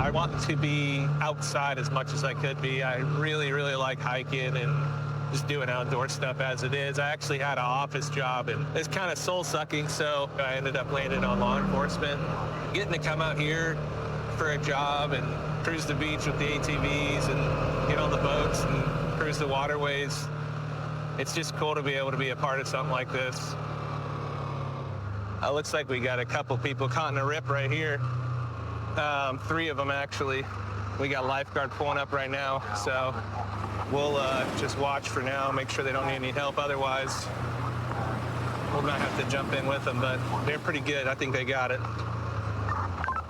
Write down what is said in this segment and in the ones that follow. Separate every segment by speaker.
Speaker 1: I want to be outside as much as I could be. I really, really like hiking and just doing outdoor stuff as it is. I actually had an office job, and it's kind of soul-sucking, so I ended up landing on law enforcement. Getting to come out here for a job and cruise the beach with the ATVs and get on the boats and cruise the waterways, it's just cool to be able to be a part of something like this. Looks like we got a couple people caught in a rip right here. 3 of them, actually. We got a lifeguard pulling up right now, so we'll just watch for now, make sure they don't need any help. Otherwise, we'll not have to jump in with them, but they're pretty good. I think they got it.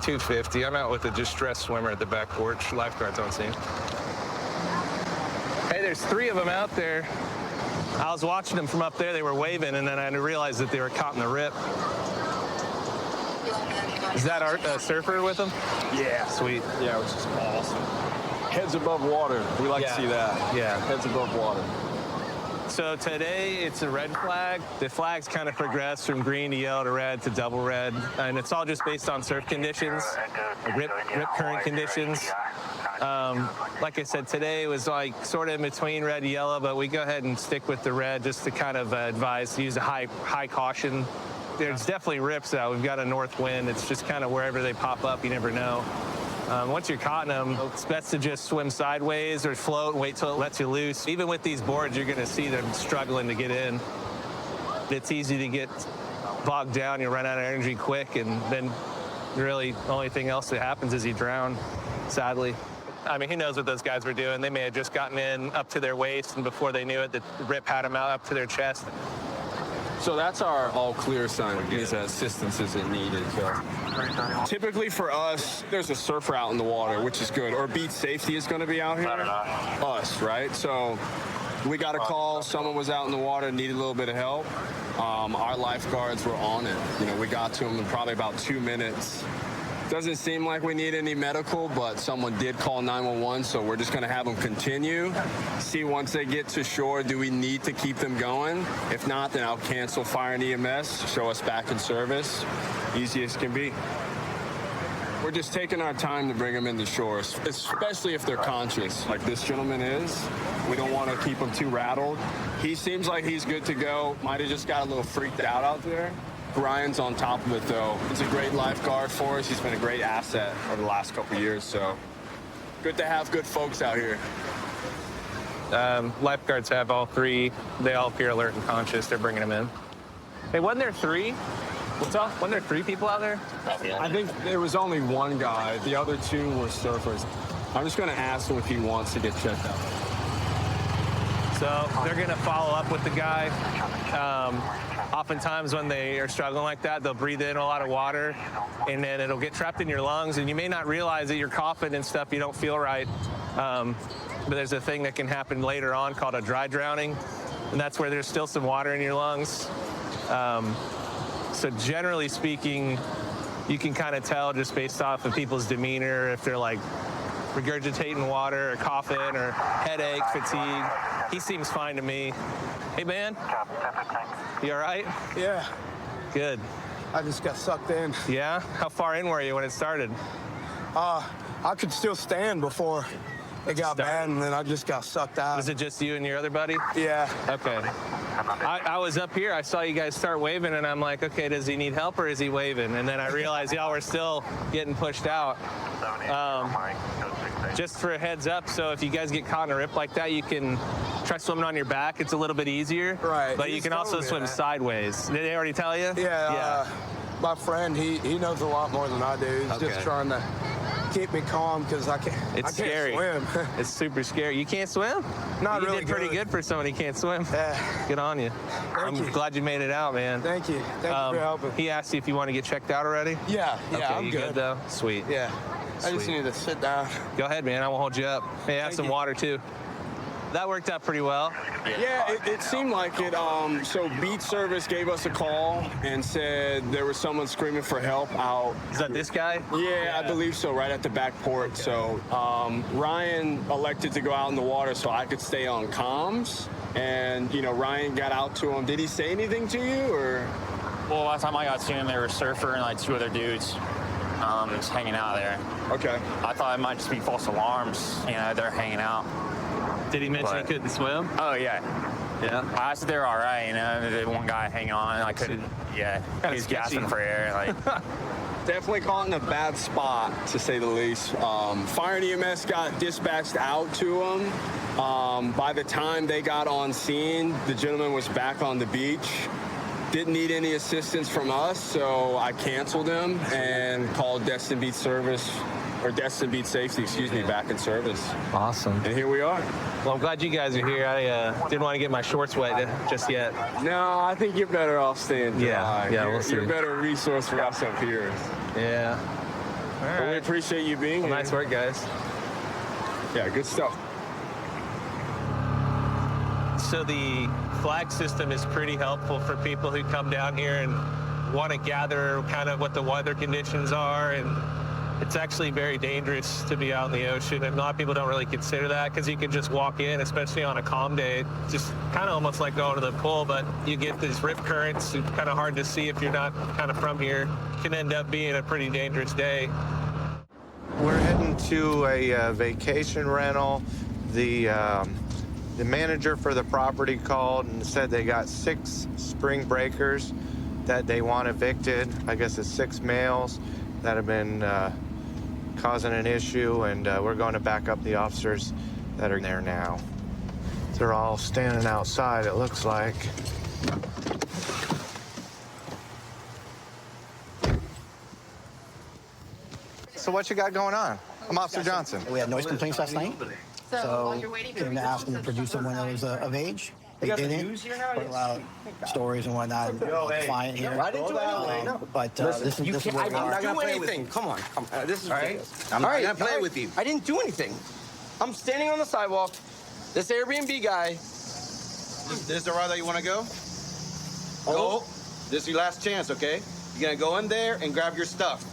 Speaker 1: 250. I'm out with a distressed swimmer at the back porch. Lifeguards on scene. Hey, there's 3 of them out there. I was watching them from up there. They were waving, and then I realized that they were caught in the rip. Is that our surfer with them?
Speaker 2: Yeah.
Speaker 1: Sweet.
Speaker 2: Yeah, which is awesome. Heads above water. We like to see that.
Speaker 1: Yeah.
Speaker 2: Heads above water.
Speaker 1: So today it's a red flag. The flags kind of progress from green to yellow to red to double red, and it's all just based on surf conditions, rip current conditions. Like I said, today was like sort of in between red and yellow, but we go ahead and stick with the red just to kind of advise to use a high caution. There's definitely rips out. We've got a north wind. It's just kind of wherever they pop up, you never know. Once you're caught in them, it's best to just swim sideways or float and wait till it lets you loose. Even with these boards, you're going to see them struggling to get in. It's easy to get bogged down. You run out of energy quick, and then really the only thing else that happens is you drown, sadly. I mean, who knows what those guys were doing? They may have just gotten in up to their waist, and before they knew it, the rip had them out up to their chest.
Speaker 2: So that's our all clear sign. Is assistance isn't needed. So typically for us, there's a surfer out in the water, which is good. Or beach safety is going to be out here. Us, right? So we got a call. Someone was out in the water, needed a little bit of help. Our lifeguards were on it. You know, we got to them in probably about 2 minutes. Doesn't seem like we need any medical, but someone did call 911, so we're just going to have them continue. See once they get to shore, do we need to keep them going? If not, then I'll cancel fire and EMS, show us back in service. Easy as can be. We're just taking our time to bring them into shore, especially if they're conscious, like this gentleman is. We don't want to keep them too rattled. He seems like he's good to go. Might have just got a little freaked out there. Ryan's on top of it, though. He's a great lifeguard for us. He's been a great asset over the last couple of years, so good to have good folks out here.
Speaker 1: Lifeguards have all 3. They all appear alert and conscious. They're bringing them in. Hey, wasn't there 3? What's up? Wasn't there 3 people out there?
Speaker 2: I think there was only 1 guy. The other 2 were surfers. I'm just going to ask him if he wants to get checked out.
Speaker 1: So they're going to follow up with the guy. Oftentimes when they are struggling like that, they'll breathe in a lot of water, and then it'll get trapped in your lungs, and you may not realize that you're coughing and stuff, you don't feel right. But there's a thing that can happen later on called a dry drowning, and that's where there's still some water in your lungs. So generally speaking, you can kind of tell just based off of people's demeanor if they're like regurgitating water or coughing or headache, fatigue. He seems fine to me. Hey, man. You all right?
Speaker 3: Yeah.
Speaker 1: Good.
Speaker 3: I just got sucked in.
Speaker 1: Yeah? How far in were you when it started?
Speaker 3: I could still stand before it got bad, and then I just got sucked out.
Speaker 1: Was it just you and your other buddy?
Speaker 3: Yeah.
Speaker 1: Okay. I was up here. I saw you guys start waving, and I'm like, okay, does he need help or is he waving? And then I realized y'all were still getting pushed out. Just for a heads up, so if you guys get caught in a rip like that, you can try swimming on your back. It's a little bit easier.
Speaker 3: Right.
Speaker 1: But you can also swim sideways. Did they already tell you?
Speaker 3: Yeah. My friend, he knows a lot more than I do. He's just trying to keep me calm because I can't
Speaker 1: scary.
Speaker 3: swim.
Speaker 1: It's super scary. You can't swim?
Speaker 3: Not
Speaker 1: you
Speaker 3: really
Speaker 1: did pretty good for somebody who can't swim.
Speaker 3: Yeah.
Speaker 1: Good on you.
Speaker 3: Thank you.
Speaker 1: Glad you made it out, man.
Speaker 3: Thank you. Thank you for helping.
Speaker 1: He asked you if you want to get checked out already?
Speaker 3: Yeah,
Speaker 1: Okay,
Speaker 3: I'm
Speaker 1: you
Speaker 3: good.
Speaker 1: though? Sweet.
Speaker 3: Yeah. I just
Speaker 1: Sweet.
Speaker 3: need to sit down.
Speaker 1: Go ahead, man. I won't hold you up. Hey, have some water, too. That worked out pretty well.
Speaker 2: Yeah, it seemed like it. So beach service gave us a call and said there was someone screaming for help out.
Speaker 1: Is that this guy?
Speaker 2: Yeah, I believe so, right at the back port. Okay. So Ryan elected to go out in the water so I could stay on comms. And, you know, Ryan got out to him. Did he say anything to you, or?
Speaker 4: Well, last time I got to him, there was a surfer and like 2 other dudes. just hanging out there.
Speaker 2: Okay.
Speaker 4: I thought it might just be false alarms. You know, they're hanging out.
Speaker 1: Did he mention he
Speaker 4: But-
Speaker 1: couldn't swim?
Speaker 4: Oh yeah.
Speaker 1: Yeah.
Speaker 4: I said they're all right. You know, the one guy hanging on. I couldn't. Yeah.
Speaker 1: Kinda
Speaker 4: He's
Speaker 1: sketchy.
Speaker 4: gasping for air. Like.
Speaker 2: Definitely caught in a bad spot, to say the least. Fire and EMS got dispatched out to him. By the time they got on scene, the gentleman was back on the beach. Didn't need any assistance from us, so I canceled him and called Destin Beach Service, or Destin Beach Safety, excuse me, back in service.
Speaker 1: Awesome.
Speaker 2: And here we are.
Speaker 1: Well, I'm glad you guys are here. I didn't want to get my shorts wet just yet.
Speaker 2: No, I think you're better off staying dry.
Speaker 1: Yeah,
Speaker 2: you're,
Speaker 1: we'll see.
Speaker 2: You're a better resource for us up here.
Speaker 1: Yeah. All
Speaker 2: Well, we
Speaker 1: right.
Speaker 2: appreciate you being
Speaker 1: Well,
Speaker 2: here.
Speaker 1: nice work, guys.
Speaker 2: Yeah, good stuff.
Speaker 1: So the flag system is pretty helpful for people who come down here and want to gather kind of what the weather conditions are. And it's actually very dangerous to be out in the ocean. And a lot of people don't really consider that because you can just walk in, especially on a calm day. It's just kind of almost like going to the pool, but you get these rip currents. It's kind of hard to see if you're not kind of from here. It can end up being a pretty dangerous day.
Speaker 5: We're heading to a vacation rental. The manager for the property called and said they got 6 spring breakers that they want evicted. I guess it's 6 males that have been causing an issue, and we're going to back up the officers that are there now. They're all standing outside, it looks like. So what you got going on? I'm Officer Johnson.
Speaker 6: We had noise complaints last night,
Speaker 7: So while you're waiting for
Speaker 6: came to ask them to produce them when I was of age. They didn't. Put loud stories and whatnot. Client here.
Speaker 3: I didn't do anything.
Speaker 6: But this is where
Speaker 3: I'm
Speaker 6: we are.
Speaker 3: not gonna play with you. Come on. This is ridiculous.
Speaker 8: I'm not gonna play with you.
Speaker 3: I didn't do anything. I'm standing on the sidewalk. This Airbnb guy.
Speaker 8: This is the route that you want to go? Go. This is your last chance, okay? You're gonna go in there and grab your stuff.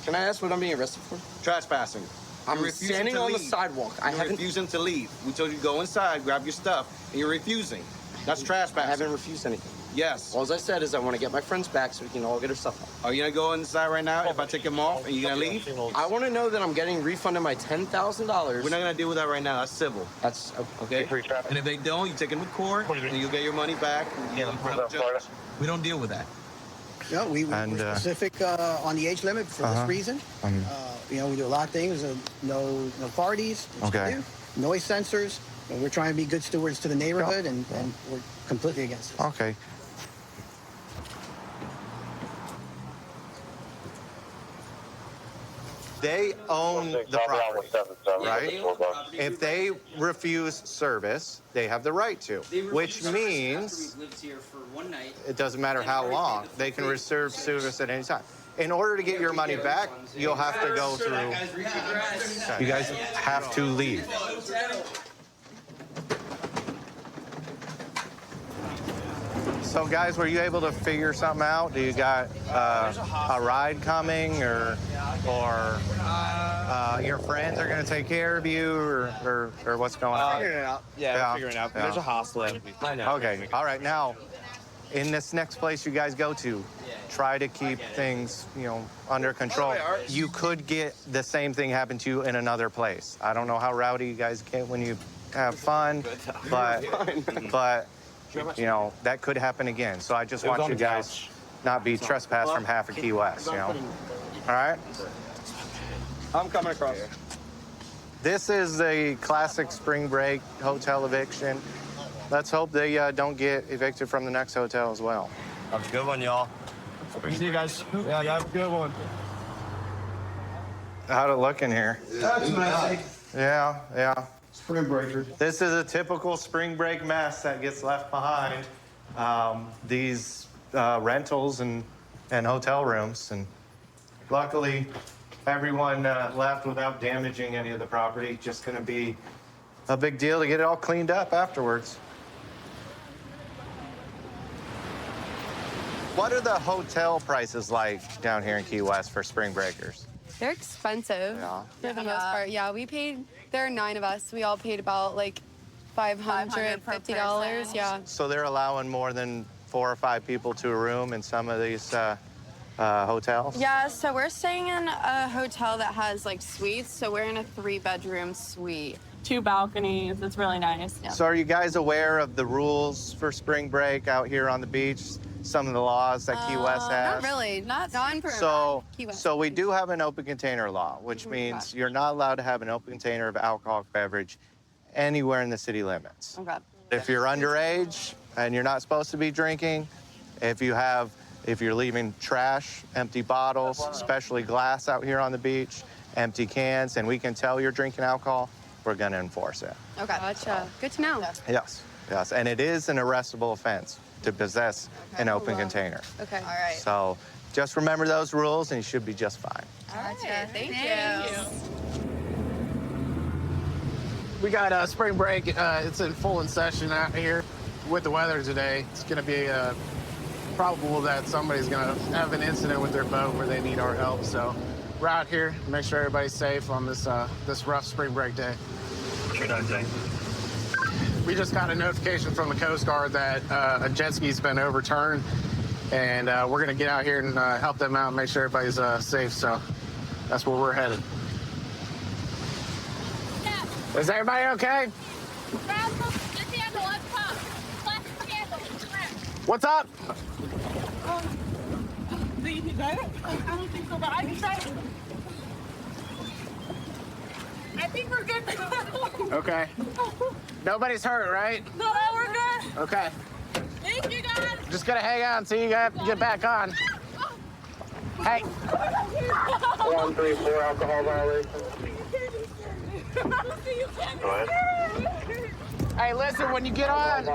Speaker 3: Can I ask what I'm being arrested for?
Speaker 8: Trespassing.
Speaker 3: I'm
Speaker 8: You're refusing
Speaker 3: standing
Speaker 8: to
Speaker 3: on the
Speaker 8: leave.
Speaker 3: sidewalk. I
Speaker 8: You're
Speaker 3: haven't.
Speaker 8: refusing to leave. We told you to go inside, grab your stuff, and you're refusing. That's
Speaker 3: I
Speaker 8: trespassing.
Speaker 3: haven't refused anything.
Speaker 8: Yes.
Speaker 3: All I said is I want to get my friends back so we can all get our stuff out.
Speaker 8: Are you gonna go inside right now? If I take them off, and you're gonna leave?
Speaker 3: I want to know that I'm getting refunded my $10,000.
Speaker 8: We're not gonna deal with that right now. That's civil.
Speaker 3: That's
Speaker 8: Okay. And if they don't, you take them to court, and you'll get your money back. We don't deal with that.
Speaker 6: No, we
Speaker 5: And,
Speaker 6: were specific on the age limit for this reason. We do a lot of things. No parties. which we
Speaker 5: Okay.
Speaker 6: do, Noise sensors. And we're trying to be good stewards to the neighborhood, and we're completely against it.
Speaker 5: Okay. They own the property, right? If they refuse service, they have the right to, which means it doesn't matter how long, they can reserve service at any time. In order to get your money back, you'll have to go through. You guys have to leave. So, guys, were you able to figure something out? Do you got a ride coming, or your friends are going to take care of you, or what's going on?
Speaker 1: Figuring it out. Yeah, we're figuring it out.
Speaker 5: Yeah.
Speaker 1: There's a hostel. I know.
Speaker 5: Okay, all right. Now, in this next place you guys go to, try to keep things, under control. You could get the same thing happen to you in another place. I don't know how rowdy you guys get when you have fun, but that could happen again. So I just want you guys not be trespassed from half of Key West, All right?
Speaker 3: I'm coming across.
Speaker 5: This is the classic spring break hotel eviction. Let's hope they don't get evicted from the next hotel as well.
Speaker 8: Have a good one, y'all.
Speaker 3: See you guys. Yeah, have a good one.
Speaker 5: How'd it look in here?
Speaker 3: That's nice.
Speaker 5: Yeah.
Speaker 3: Spring breakers.
Speaker 5: This is a typical spring break mess that gets left behind. These rentals and hotel rooms. And luckily, everyone left without damaging any of the property. Just gonna be a big deal to get it all cleaned up afterwards. What are the hotel prices like down here in Key West for spring breakers?
Speaker 7: They're expensive
Speaker 5: Yeah.
Speaker 7: for the most part. Yeah, we paid. There are 9 of us. We all paid about like $550. Yeah.
Speaker 5: So they're allowing more than 4 or 5 people to a room in some of these hotels?
Speaker 7: Yeah, so we're staying in a hotel that has like suites. So we're in a 3-bedroom suite.
Speaker 9: 2 balconies. It's really nice.
Speaker 7: Yeah.
Speaker 5: So are you guys aware of the rules for spring break out here on the beach? Some of the laws that Key West has?
Speaker 7: Not really. Not super. Key West.
Speaker 5: So we do have an open container law, which means you're not allowed to have an open container of alcoholic beverage anywhere in the city limits.
Speaker 7: Okay.
Speaker 5: If you're underage and you're not supposed to be drinking, if you're leaving trash, empty bottles, especially glass out here on the beach, empty cans, and we can tell you're drinking alcohol, we're going to enforce it.
Speaker 7: Okay. Gotcha. Good to know.
Speaker 5: Yes, yes. And it is an arrestable offense to possess an open container.
Speaker 7: Okay. All right.
Speaker 5: So just remember those rules and you should be just fine.
Speaker 7: Gotcha. Thank you.
Speaker 3: We got spring break. It's in full session out here. With the weather today, it's going to be probable that somebody's going to have an incident with their boat where they need our help. So we're out here to make sure everybody's safe on this this rough spring break day. We just got a notification from the Coast Guard that a jet ski's been overturned, and we're going to get out here and help them out and make sure everybody's safe. So that's where we're headed. Is everybody okay? What's up?
Speaker 9: Do you got it? I don't think so, but I can try it. I think we're good.
Speaker 3: Okay. Nobody's hurt, right?
Speaker 9: No, we're good.
Speaker 3: Okay.
Speaker 9: Thank you, guys.
Speaker 3: Just gonna hang out until you get back on. Hey.
Speaker 5: 134 alcohol violation.
Speaker 3: Hey, listen, when you get on,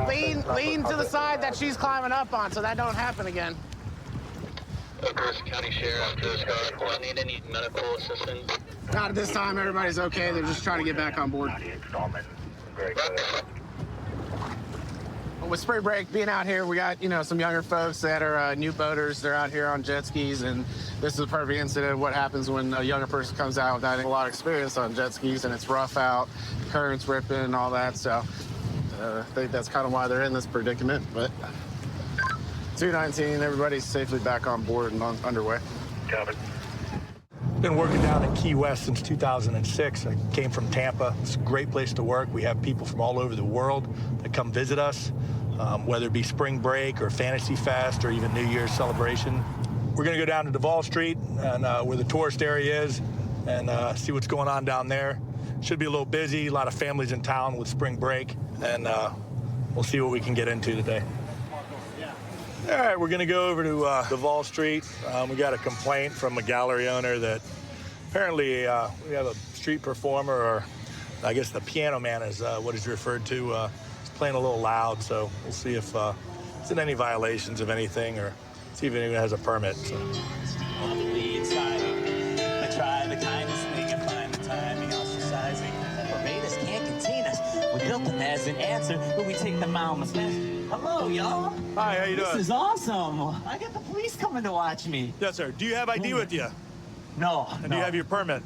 Speaker 3: lean to the side that she's climbing up on so that don't happen again.
Speaker 10: First County Sheriff, Coast Guard. Do need any medical assistance?
Speaker 3: Not at this time. Everybody's okay. They're just trying to get back on board. With spring break being out here, we got, some younger folks that are new boaters. They're out here on jet skis, and this is a perfect incident of what happens when a younger person comes out without a lot of experience on jet skis, and it's rough out, currents ripping and all that. So I think that's kind of why they're in this predicament. But 219, everybody's safely back on board and underway.
Speaker 10: Got it.
Speaker 11: Been working down in Key West since 2006. I came from Tampa. It's a great place to work. We have people from all over the world that come visit us, whether it be spring break or Fantasy Fest or even New Year's celebration. We're going to go down to Duval Street and where the tourist area is and see what's going on down there. Should be a little busy, a lot of families in town with spring break, and we'll see what we can get into today. All right, we're going to go over to Duval Street. We got a complaint from a gallery owner that apparently we have a street performer, or I guess the piano man is what he's referred to. He's playing a little loud, so we'll see if it's in any violations of anything, or see if anyone has a permit. So.
Speaker 12: On the lead side, I try the kindest thing and find the timing ostracizing. Barbados can't contain us. We built them as an answer, but we take them out. Hello, y'all.
Speaker 11: Hi, how you doing?
Speaker 12: This is awesome. I got the police coming to watch me.
Speaker 11: Yes, sir. Do you have ID with you?
Speaker 12: No.
Speaker 11: And do you have your permit?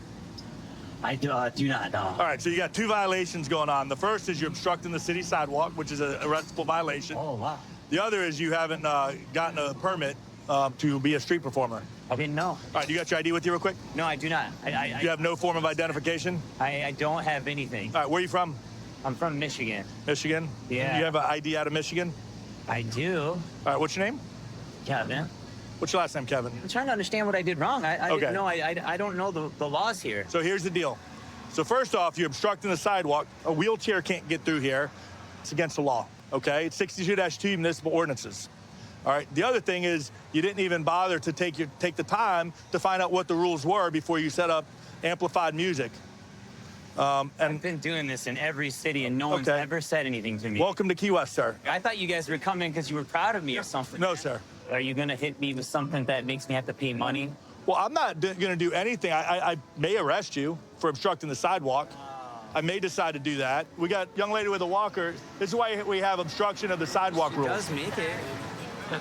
Speaker 12: I do not, no.
Speaker 11: All right, so you got 2 violations going on. The first is you're obstructing the city sidewalk, which is an arrestable violation.
Speaker 12: Oh, wow.
Speaker 11: The other is you haven't gotten a permit to be a street performer.
Speaker 12: I didn't know.
Speaker 11: All right, you got your ID with you real quick?
Speaker 12: No, I do not.
Speaker 11: You have no form of identification?
Speaker 12: I don't have anything.
Speaker 11: All right, where are you from?
Speaker 12: I'm from Michigan.
Speaker 11: Michigan?
Speaker 12: Yeah.
Speaker 11: You have an ID out of Michigan?
Speaker 12: I do.
Speaker 11: All right, what's your name?
Speaker 12: Kevin.
Speaker 11: What's your last name, Kevin?
Speaker 12: I'm trying to understand what I did wrong. I
Speaker 11: Okay.
Speaker 12: didn't know. I don't know the laws here.
Speaker 11: So here's the deal. So first off, you're obstructing the sidewalk. A wheelchair can't get through here. It's against the law, okay? It's 62-2 municipal ordinances. All right, the other thing is you didn't even bother to take the time to find out what the rules were before you set up amplified music.
Speaker 12: I've been doing this in every city, and no one's ever said anything to me.
Speaker 11: Welcome to Key West, sir.
Speaker 12: I thought you guys were coming because you were proud of me or something.
Speaker 11: No, sir.
Speaker 12: Are you going to hit me with something that makes me have to pay money?
Speaker 11: Well, I'm not going to do anything. I may arrest you for obstructing the sidewalk. I may decide to do that. We got a young lady with a walker. This is why we have obstruction of the sidewalk rules.
Speaker 12: Does make it.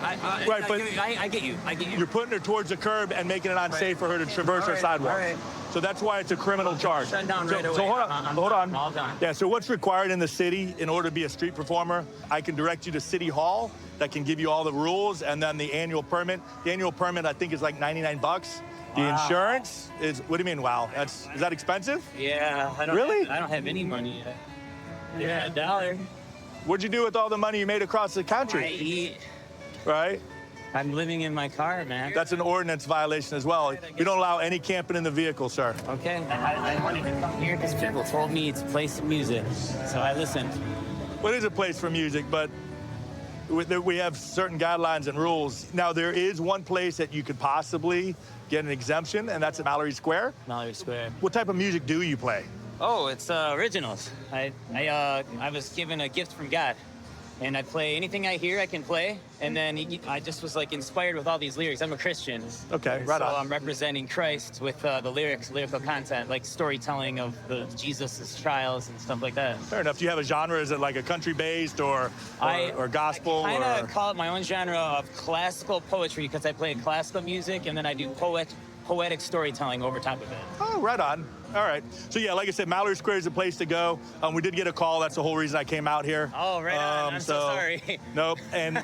Speaker 11: Right, but
Speaker 12: I get you.
Speaker 11: you're putting her towards the curb and making it unsafe for her to traverse her sidewalk.
Speaker 12: all right.
Speaker 11: So that's why it's a criminal charge.
Speaker 12: Shut down
Speaker 11: so,
Speaker 12: right away.
Speaker 11: so hold on,
Speaker 12: I'm
Speaker 11: hold on.
Speaker 12: all done.
Speaker 11: Yeah, so what's required in the city in order to be a street performer? I can direct you to City Hall that can give you all the rules, and then the annual permit. The annual permit, I think, is like 99 bucks. The
Speaker 12: Wow.
Speaker 11: insurance is, what do you mean, wow? Is that expensive?
Speaker 12: Yeah. I don't
Speaker 11: Really?
Speaker 12: I don't have any money yet. Yeah, $1.
Speaker 11: What'd you do with all the money you made across the
Speaker 12: I
Speaker 11: country?
Speaker 12: eat.
Speaker 11: Right?
Speaker 12: I'm living in my car, man.
Speaker 11: That's an ordinance violation as well. We don't allow any camping in the vehicle, sir.
Speaker 12: Okay. I wanted to come here because people told me to play some music, so I listened.
Speaker 11: Well, it is a place for music, but we have certain guidelines and rules. Now, there is one place that you could possibly get an exemption, and that's at Mallory Square.
Speaker 12: Mallory Square.
Speaker 11: What type of music do you play?
Speaker 12: Oh, it's originals. I was given a gift from God, and I play anything I hear. I can play, and then I just was like inspired with all these lyrics. I'm a Christian.
Speaker 11: Okay, right
Speaker 12: so
Speaker 11: on.
Speaker 12: I'm representing Christ with the lyrical content, like storytelling of Jesus' trials and stuff like that.
Speaker 11: Fair enough. Do you have a genre? Is it like a country based or gospel?
Speaker 12: I kind
Speaker 11: or...
Speaker 12: of call it my own genre of classical poetry because I play classical music and then I do poetic storytelling over top of it.
Speaker 11: Oh, right on. All right. So yeah, like I said, Mallory Square is a place to go. We did get a call. That's the whole reason I came out here.
Speaker 12: Oh, right on. I'm so sorry.
Speaker 11: Nope. And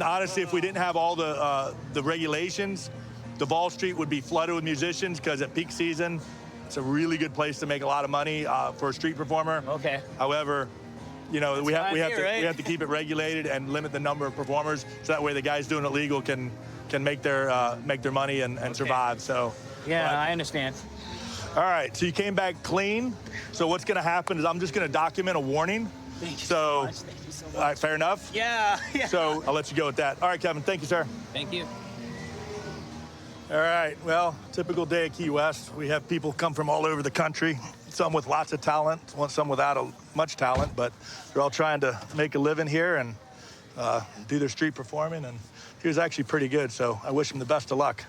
Speaker 11: honestly, if we didn't have all the regulations, Duval Street would be flooded with musicians because at peak season, it's a really good place to make a lot of money for a street performer.
Speaker 12: Okay.
Speaker 11: However, you know, we have
Speaker 12: right?
Speaker 11: to keep it regulated and limit the number of performers so that way the guys doing it legal can make their money and survive. So.
Speaker 12: Yeah, I understand.
Speaker 11: All right, so you came back clean. So what's going to happen is I'm just going to document a warning.
Speaker 12: Thank you
Speaker 11: so
Speaker 12: much. Thank you so much.
Speaker 11: All right, fair enough?
Speaker 12: Yeah.
Speaker 11: So I'll let you go with that. All right, Kevin, thank you, sir.
Speaker 12: Thank you.
Speaker 11: All right, well, typical day at Key West. We have people come from all over the country, some with lots of talent, some without much talent, but they're all trying to make a living here and do their street performing, and he was actually pretty good, so I wish him the best of luck.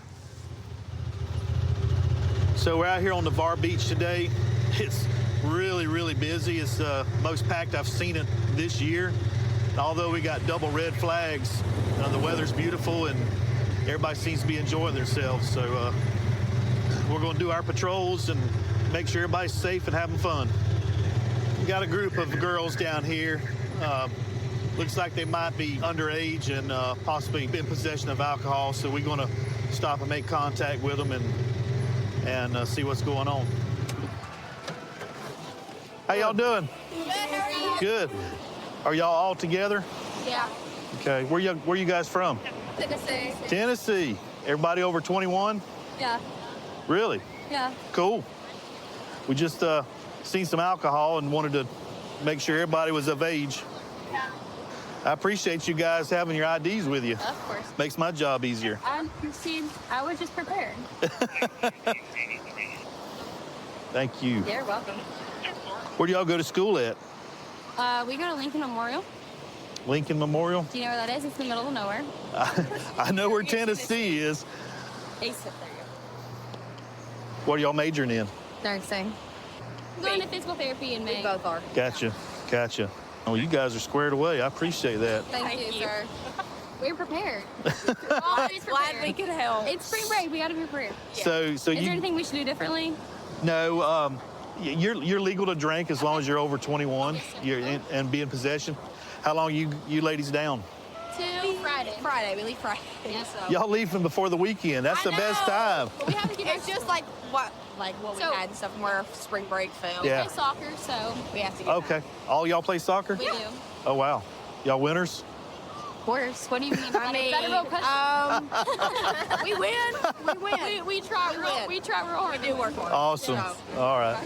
Speaker 13: So we're out here on Navarre Beach today. It's really, really busy. It's the most packed I've seen it this year. Although we got double red flags, the weather's beautiful and everybody seems to be enjoying themselves. So we're going to do our patrols and make sure everybody's safe and having fun. We got a group of girls down here. Looks like they might be underage and possibly in possession of alcohol. So we're going to stop and make contact with them and see what's going on. How y'all doing?
Speaker 9: Good, how are you?
Speaker 13: Good. Are y'all all together?
Speaker 9: Yeah.
Speaker 13: Okay. Where you guys from?
Speaker 9: Tennessee.
Speaker 13: Tennessee. Everybody over 21?
Speaker 9: Yeah.
Speaker 13: Really?
Speaker 9: Yeah.
Speaker 13: Cool. We just seen some alcohol and wanted to make sure everybody was of age.
Speaker 9: Yeah.
Speaker 13: I appreciate you guys having your IDs with you.
Speaker 9: Of course.
Speaker 13: Makes my job easier.
Speaker 9: I was just prepared.
Speaker 13: Thank you.
Speaker 9: You're welcome.
Speaker 13: Where do y'all go to school at?
Speaker 9: We go to Lincoln Memorial.
Speaker 13: Lincoln Memorial?
Speaker 9: Do you know where that is? It's in the middle of nowhere.
Speaker 13: I know where Tennessee is.
Speaker 9: Ace up there.
Speaker 13: What are y'all majoring in?
Speaker 9: Nursing. Going to physical therapy in May. We both are.
Speaker 13: Gotcha. Oh, you guys are squared away. I appreciate that.
Speaker 9: Thank you, sir. We're prepared. We're always glad we could help. It's spring break. We got to be prepared.
Speaker 13: So
Speaker 9: Is there anything we should do differently?
Speaker 13: No, you're legal to drink as long as you're over 21 and be in possession. How long you ladies down?
Speaker 9: Till Friday. Friday. We leave Friday. Yeah, so.
Speaker 13: Y'all leaving before the weekend. That's the best time.
Speaker 9: But we have to get it's just like what we had and stuff from where spring break fell.
Speaker 13: Yeah.
Speaker 9: We play soccer, so we have to get
Speaker 13: Okay. All y'all play soccer?
Speaker 9: We do.
Speaker 13: Oh, wow. Y'all winners?
Speaker 9: Of course. What do you mean? I mean, we win. We win. We try real hard. We do work hard.
Speaker 13: Awesome. All right.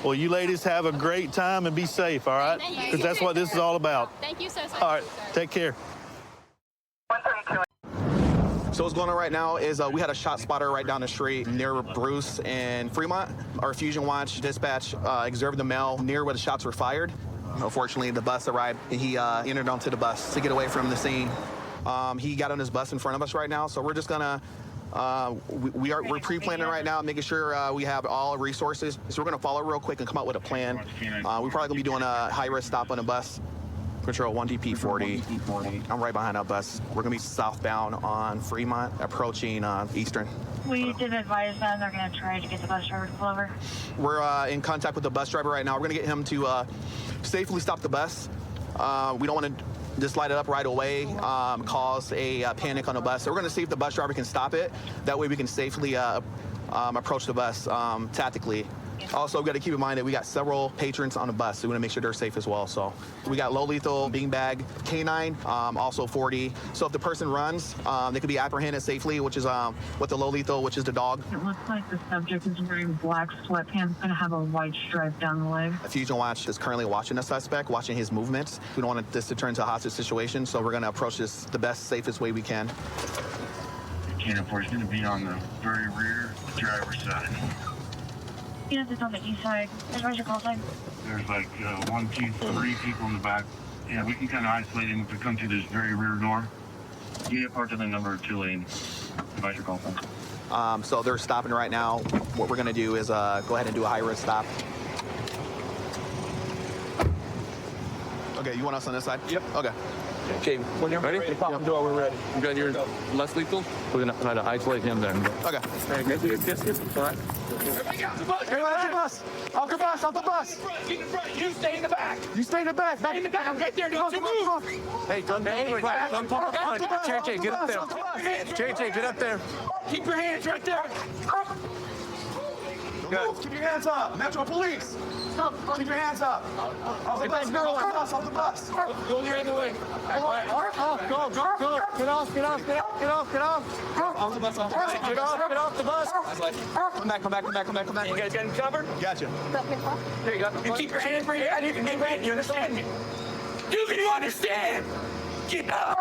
Speaker 13: Well, you ladies have a great time and be safe, all right?
Speaker 9: Thank you.
Speaker 13: Because that's what this is all about.
Speaker 9: Thank you so much.
Speaker 13: All right. Take care.
Speaker 14: So what's going on right now is we had a shot spotter right down the street near Bruce and Fremont. Our Fusion Watch dispatch observed the male near where the shots were fired. Unfortunately, the bus arrived and he entered onto the bus to get away from the scene. He got on his bus in front of us right now, so we're just gonna we're pre-planning right now, making sure we have all resources. So we're gonna follow real quick and come up with a plan. We're probably gonna be doing a high-risk stop on the bus. Control 1DP40. I'm right behind our bus. We're gonna be southbound on Fremont, approaching Eastern.
Speaker 15: We did advise them they're going to try to get the bus driver to pull over.
Speaker 14: We're in contact with the bus driver right now. We're gonna get him to safely stop the bus. We don't want to just light it up right away, cause a panic on the bus. So we're gonna see if the bus driver can stop it. That way we can safely approach the bus tactically. Also, we got to keep in mind that we got several patrons on the bus, so we want to make sure they're safe as well. So we got low lethal, beanbag, canine, also 40. So if the person runs, they could be apprehended safely, which is with the low lethal, which is the dog.
Speaker 15: It looks like the subject is wearing black sweatpants, going to have a white stripe down the leg.
Speaker 14: Fusion Watch is currently watching the suspect, watching his movements. We don't want this to turn into a hostage situation, so we're going to approach this the best, safest way we can.
Speaker 16: Canine 4 is going to be on the very rear driver's side.
Speaker 15: Yes, it's on the east side. Where's your call sign?
Speaker 16: There's like 1, 2, 3 people in the back. Yeah, we can kind of isolate him if we come through this very rear door. You get parked in the number 2 lane. Advise your call sign.
Speaker 14: So they're stopping right now. What we're going to do is go ahead and do a high-risk stop. Okay, you want us on this side? Yep. Okay.
Speaker 2: Okay, when you're ready to pop the door, we're ready. You got your less lethal? We're gonna try to isolate him then.
Speaker 14: Okay.
Speaker 2: All right.
Speaker 3: Everybody off the bus! Off the bus! Off the bus!
Speaker 12: You stay in the back.
Speaker 3: You stay in the back!
Speaker 12: Stay in the back. I'm right there. Don't you move.
Speaker 3: Hey, don't
Speaker 12: JJ,
Speaker 3: get up there. JJ, get up there.
Speaker 12: Keep your hands right there.
Speaker 3: Keep your hands up! Metro Police! Keep your hands up! Off the bus, girl! Off the bus!
Speaker 12: Go the other way.
Speaker 3: Go! Get off! Off the bus, Get off the bus!
Speaker 14: Come back.
Speaker 12: You guys got him covered?
Speaker 14: Gotcha.
Speaker 12: There you go. You keep your hands right here. I need to get ready. You understand me? Do you understand? Get up.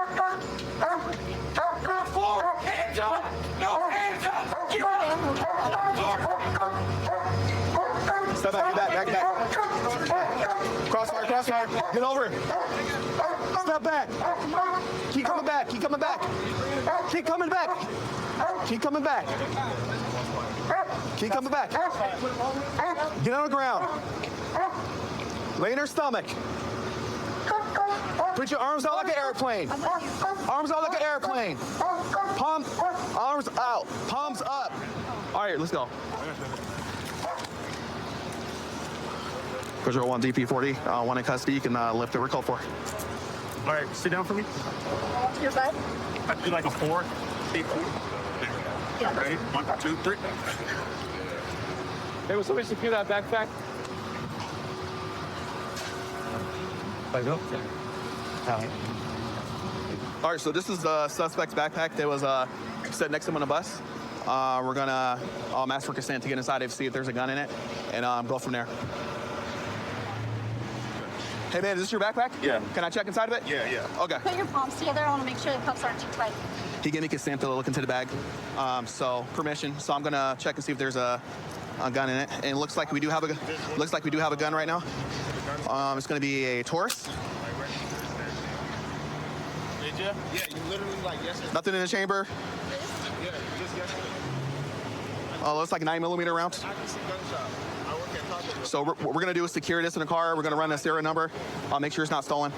Speaker 12: Forward. Hands up. No, hands up. Get
Speaker 14: Step back.
Speaker 3: Crossfire. Get over. Step back.
Speaker 14: Keep coming back. Keep coming back.
Speaker 3: Get on the ground. Lay in her stomach. Put your arms out like an airplane. Arms out like an airplane. Palm, arms out. Palms up.
Speaker 14: All right, let's go. Control 1 DP40, 1 in custody. You can lift it. We're called for.
Speaker 11: All right, sit down for me.
Speaker 9: Your side?
Speaker 11: I'd do like a 4.
Speaker 9: Yeah.
Speaker 11: Ready? 1, 2, 3.
Speaker 2: Hey, will somebody secure that backpack?
Speaker 14: All right, so this is the suspect's backpack that was set next to him on the bus. We're gonna ask for consent to get inside and see if there's a gun in it, and go from there. Hey man, is this your backpack?
Speaker 2: Yeah.
Speaker 14: Can I check inside of it?
Speaker 2: Yeah.
Speaker 14: Okay.
Speaker 9: Put your palms together. I want to make sure the cuffs aren't too tight.
Speaker 14: He gave me consent to look into the bag, so permission. So I'm gonna check and see if there's a gun in it. And it looks like we do have a gun right now. It's gonna be a Taurus.
Speaker 8: Did you? Yeah, you literally like yes.
Speaker 14: Nothing in the chamber.
Speaker 8: Yeah, just yes.
Speaker 14: Looks like 9mm rounds.
Speaker 8: I can see gunshot. I work at Taco Bell.
Speaker 14: So what we're gonna do is secure this in the car. We're gonna run a serial number. Make sure it's not stolen.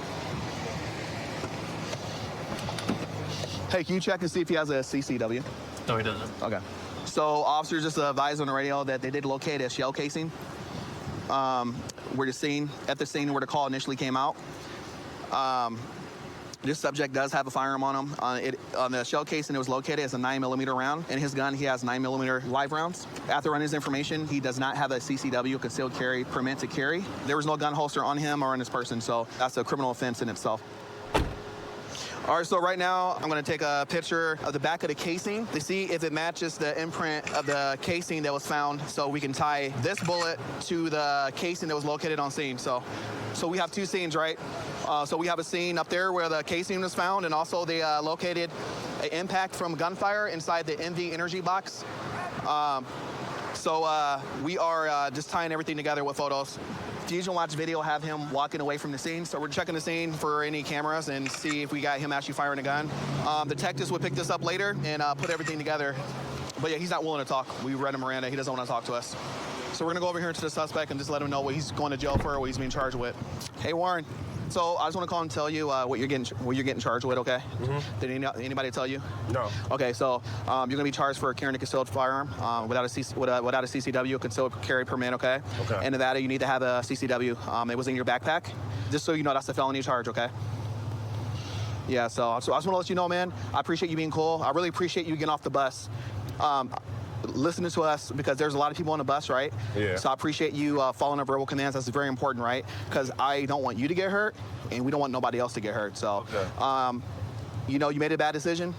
Speaker 14: Hey, can you check and see if he has a CCW?
Speaker 11: No, he doesn't.
Speaker 14: Okay. So officers just advised on the radio that they did locate a shell casing. At the scene where the call initially came out. This subject does have a firearm on him. On the shell casing, it was located as a 9mm round. In his gun, he has 9mm live rounds. After running his information, he does not have a CCW, concealed carry permit to carry. There was no gun holster on him or on this person, so that's a criminal offense in itself. All right, so right now, I'm gonna take a picture of the back of the casing to see if it matches the imprint of the casing that was found, so we can tie this bullet to the casing that was located on scene. So we have 2 scenes, right? So we have a scene up there where the casing was found, and also they located an impact from gunfire inside the MV Energy box. We are just tying everything together with photos. Fusion Watch video have him walking away from the scene, so we're checking the scene for any cameras and see if we got him actually firing a gun. Detectives would pick this up later and put everything together. But yeah, he's not willing to talk. We read him Miranda. He doesn't want to talk to us. So we're gonna go over here to the suspect and just let him know what he's going to jail for or what he's being charged with. Hey Warren, So I just want to call and tell you what you're getting charged with. Okay. Did anybody tell you?
Speaker 2: No.
Speaker 14: Okay, so you're gonna be charged for carrying a concealed firearm without a CCW, concealed carry permit. Okay.
Speaker 2: Okay.
Speaker 14: And that you need to have a CCW. It was in your backpack. Just so you know, that's a felony charge. Okay. Yeah. So I just want to let you know, man. I appreciate you being cool. I really appreciate you getting off the bus. Listening to us, because there's a lot of people on the bus, right?
Speaker 2: Yeah.
Speaker 14: So I appreciate you following our verbal commands. That's very important, right? Because I don't want you to get hurt, and we don't want nobody else to get hurt. So, you know, you made a bad decision.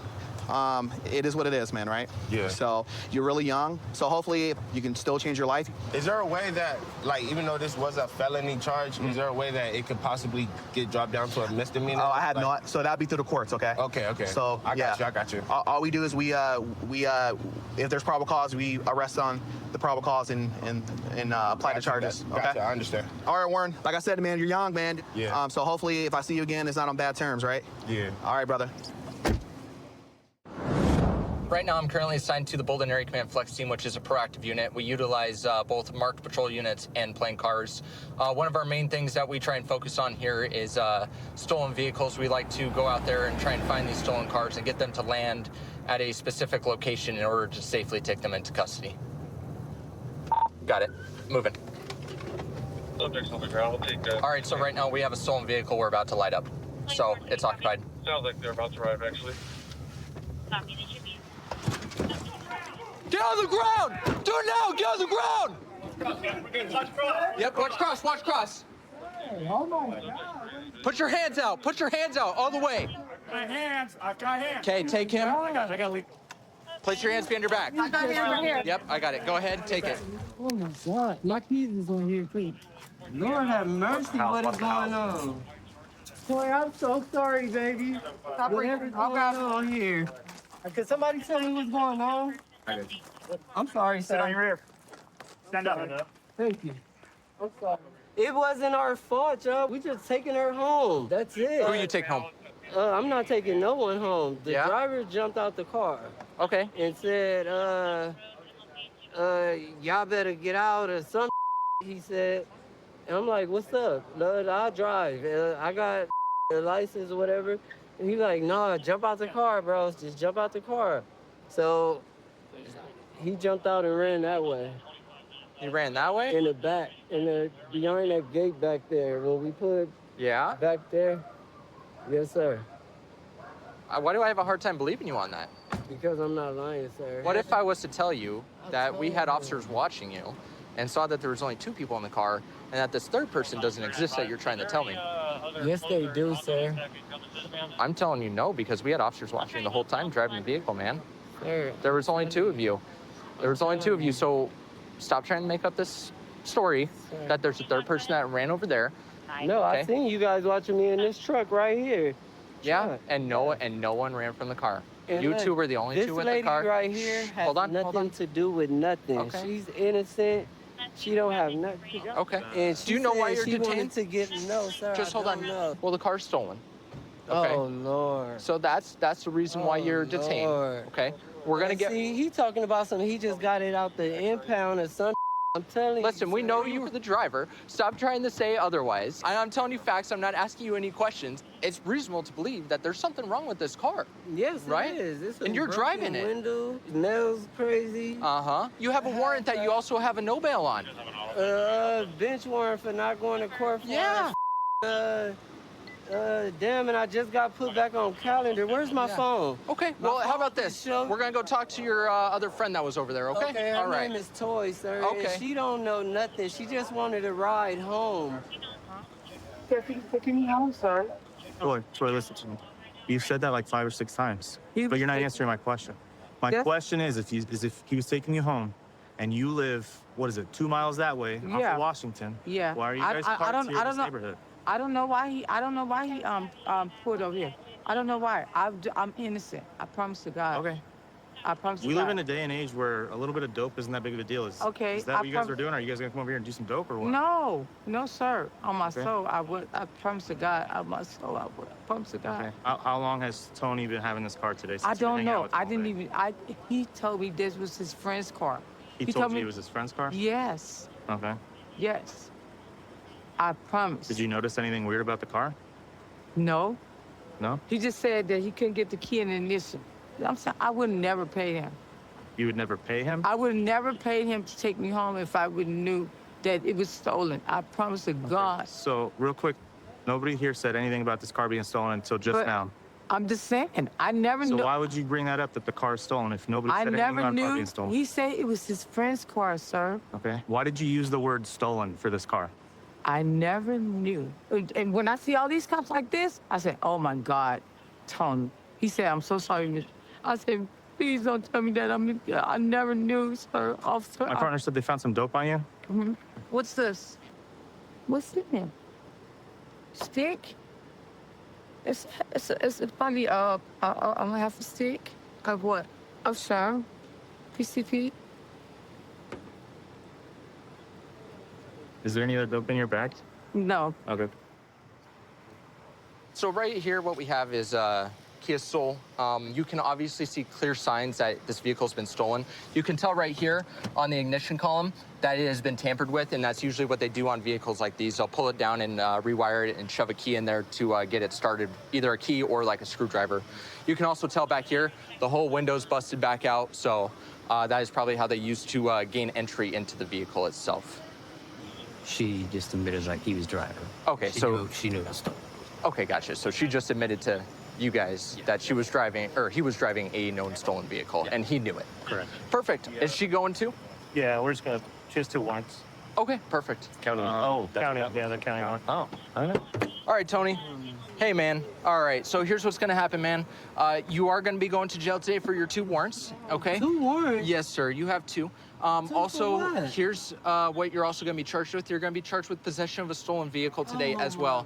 Speaker 14: It is what it is, man, right?
Speaker 2: Yeah.
Speaker 14: So you're really young. So hopefully you can still change your life.
Speaker 17: Is there a way that, like, even though this was a felony charge, is there a way that it could possibly get dropped down to a misdemeanor?
Speaker 14: Oh, I have not. So that'd be through the courts, okay?
Speaker 17: Okay.
Speaker 14: So
Speaker 17: I got you.
Speaker 14: All we do is we if there's probable cause, we arrest on the probable cause and apply the charges.
Speaker 17: Gotcha,
Speaker 14: Okay.
Speaker 17: I understand.
Speaker 14: All right, Warren. Like I said, man, you're young, man.
Speaker 17: Yeah.
Speaker 14: So hopefully, if I see you again, it's not on bad terms, right?
Speaker 17: Yeah.
Speaker 14: All right, brother.
Speaker 18: Right now, I'm currently assigned to the Bolden Area Command Flex Team, which is a proactive unit. We utilize both marked patrol units and plane cars. One of our main things that we try and focus on here is stolen vehicles. We like to go out there and try and find these stolen cars and get them to land at a specific location in order to safely take them into custody. Got it. Moving.
Speaker 16: Subjects on the ground. We'll take that.
Speaker 18: All right, so right now we have a stolen vehicle we're about to light up. So it's occupied.
Speaker 16: Sounds like they're about to arrive, actually.
Speaker 18: Get on the ground! Do it now! Get on the ground! Yep, watch cross, watch cross.
Speaker 19: Oh my God.
Speaker 18: Put your hands out, all the way.
Speaker 19: My hands, I've got hands.
Speaker 18: Okay, take him.
Speaker 19: Oh my gosh, I gotta leave.
Speaker 18: Place your hands behind your back.
Speaker 19: I got hands right here.
Speaker 18: Yep, I got it. Go ahead, take it.
Speaker 19: Oh my God, my keys is on here, please. Lord have mercy, what is going on? Boy, I'm so sorry, baby. Whatever's going on here. Could somebody tell me what's going on? I'm sorry, sir.
Speaker 16: Sit on your rear. Stand up.
Speaker 19: Thank you. I'm sorry. It wasn't our fault, y'all. We just taking her home. That's it.
Speaker 18: Who you take home?
Speaker 19: I'm not taking no one home. The driver jumped out the car.
Speaker 18: Okay.
Speaker 19: And said, y'all better get out or something, he said. And I'm like, what's up? No, I'll drive. I got a license or whatever. And he's like, no, jump out the car, bro. Just jump out the car. So he jumped out and ran that way.
Speaker 18: He ran that way?
Speaker 19: In the back, behind that gate back there. When we put back there. Yes, sir.
Speaker 18: Why do I have a hard time believing you on that?
Speaker 19: Because I'm not lying, sir.
Speaker 18: What if I was to tell you that we had officers watching you and saw that there was only 2 people in the car and that this third person doesn't exist that you're trying to tell me?
Speaker 19: Yes, they do, sir.
Speaker 18: I'm telling you no, because we had officers watching the whole time driving the vehicle, man.
Speaker 19: Sir.
Speaker 18: There was only 2 of you. So stop trying to make up this story that there's a third person that ran over there.
Speaker 19: No,
Speaker 18: Okay?
Speaker 19: I seen you guys watching me in this truck right here.
Speaker 18: Yeah, and no one ran from the car.
Speaker 19: And
Speaker 18: You
Speaker 19: look,
Speaker 18: 2 were the only 2 in the car.
Speaker 19: This lady right here has nothing to do with nothing.
Speaker 18: Okay.
Speaker 19: She's innocent. She don't have nothing.
Speaker 18: Okay.
Speaker 19: And she
Speaker 18: Do you know why
Speaker 19: said
Speaker 18: you're
Speaker 19: she wanted
Speaker 18: detained?
Speaker 19: to get no, sir.
Speaker 18: Just
Speaker 19: I
Speaker 18: hold on.
Speaker 19: don't know.
Speaker 18: Well, the car's stolen. Okay.
Speaker 19: Oh Lord.
Speaker 18: So that's the reason why you're detained.
Speaker 19: Lord.
Speaker 18: Okay. We're gonna get.
Speaker 19: See, he talking about something. He just got it out the impound or something. I'm telling you.
Speaker 18: Listen, we know you were the driver. Stop trying to say otherwise. I'm telling you facts. I'm not asking you any questions. It's reasonable to believe that there's something wrong with this car.
Speaker 19: Yes,
Speaker 18: right?
Speaker 19: it is. It's a
Speaker 18: And you're
Speaker 19: broken
Speaker 18: driving it.
Speaker 19: window. Smells crazy.
Speaker 18: Uh-huh. You have a warrant that you also have a no bail on.
Speaker 19: Bench warrant for not going to court for.
Speaker 18: Yeah.
Speaker 19: Damn, and I just got put back on calendar. Where's my phone?
Speaker 18: Okay, well, how about this? We're gonna go talk to your other friend that was over there, okay?
Speaker 19: Okay, her
Speaker 18: All right.
Speaker 19: name is Toy, sir.
Speaker 18: Okay.
Speaker 19: And she don't know nothing. She just wanted a ride home.
Speaker 15: Taking me home, sir.
Speaker 20: Troy, listen to me. You've said that like 5 or 6 times, but you're not answering my question. My question is if he was taking you home and you live, 2 miles that way, off of Washington, why are you guys parked here in this neighborhood?
Speaker 21: I don't know why he pulled over here. I don't know why. I'm innocent. I promise to God.
Speaker 20: Okay.
Speaker 21: I promise to
Speaker 20: We
Speaker 21: God.
Speaker 20: live in a day and age where a little bit of dope isn't that big of a deal. Is that what you guys are doing? Are you guys gonna come over here and do some dope or what?
Speaker 21: No, sir. On my soul, I would. I promise to God. On my soul, I would. I promise to God.
Speaker 20: Okay. How long has Tony been having this car today?
Speaker 21: I
Speaker 20: Since you've been
Speaker 21: don't
Speaker 20: hanging out
Speaker 21: know.
Speaker 20: with him
Speaker 21: I
Speaker 20: all
Speaker 21: didn't
Speaker 20: day?
Speaker 21: even. He told me this was his friend's car.
Speaker 20: He told you it was his friend's car?
Speaker 21: Yes.
Speaker 20: Okay.
Speaker 21: Yes. I promise.
Speaker 20: Did you notice anything weird about the car?
Speaker 21: No.
Speaker 20: No?
Speaker 21: He just said that he couldn't get the key in the ignition. I'm saying I would never pay him.
Speaker 20: You would never pay him?
Speaker 21: I would never pay him to take me home if I would knew that it was stolen. I promise to God.
Speaker 20: So, real quick, nobody here said anything about this car being stolen until just
Speaker 21: But
Speaker 20: now.
Speaker 21: I'm just saying, I never
Speaker 20: So
Speaker 21: knew.
Speaker 20: why would you bring that up that the car is stolen if nobody
Speaker 21: I
Speaker 20: said anything
Speaker 21: never
Speaker 20: about the car
Speaker 21: knew.
Speaker 20: being stolen?
Speaker 21: He said it was his friend's car, sir.
Speaker 20: Okay. Why did you use the word stolen for this car?
Speaker 21: I never knew. And when I see all these cops like this, I say, oh my God, Tony. He said, I'm so sorry, miss. I said, please don't tell me that. I never knew, sir. Officer.
Speaker 20: My partner said they found some dope on you.
Speaker 21: Mm-hmm. What's this? What's in there? Stick? It's probably a half a stick of what? Of sure. PCP.
Speaker 20: Is there any other dope in your bag?
Speaker 21: No.
Speaker 20: Okay.
Speaker 18: So right here, what we have is Kia Soul. You can obviously see clear signs that this vehicle's been stolen. You can tell right here on the ignition column that it has been tampered with, and that's usually what they do on vehicles like these. They'll pull it down and rewire it and shove a key in there to get it started, either a key or like a screwdriver. You can also tell back here, the whole window's busted back out, so that is probably how they used to gain entry into the vehicle itself.
Speaker 4: She just admitted like he was driving.
Speaker 18: Okay,
Speaker 4: She knew it was stolen.
Speaker 18: Okay, gotcha. So she just admitted to you guys that she was driving, or he was driving a known stolen vehicle, and he knew it.
Speaker 20: Correct.
Speaker 18: Perfect. Is she going to?
Speaker 20: Yeah, we're just gonna. She has 2 warrants.
Speaker 18: Okay, perfect.
Speaker 20: County. County. Yeah, they're county warrants.
Speaker 18: Oh, okay. All right, Tony. Hey, man. All right, so here's what's gonna happen, man. You are gonna be going to jail today for your 2 warrants, okay?
Speaker 21: 2 warrants?
Speaker 18: Yes, sir. You have 2. Also, here's what you're also gonna be charged with. You're gonna be charged with possession of a stolen vehicle today as well.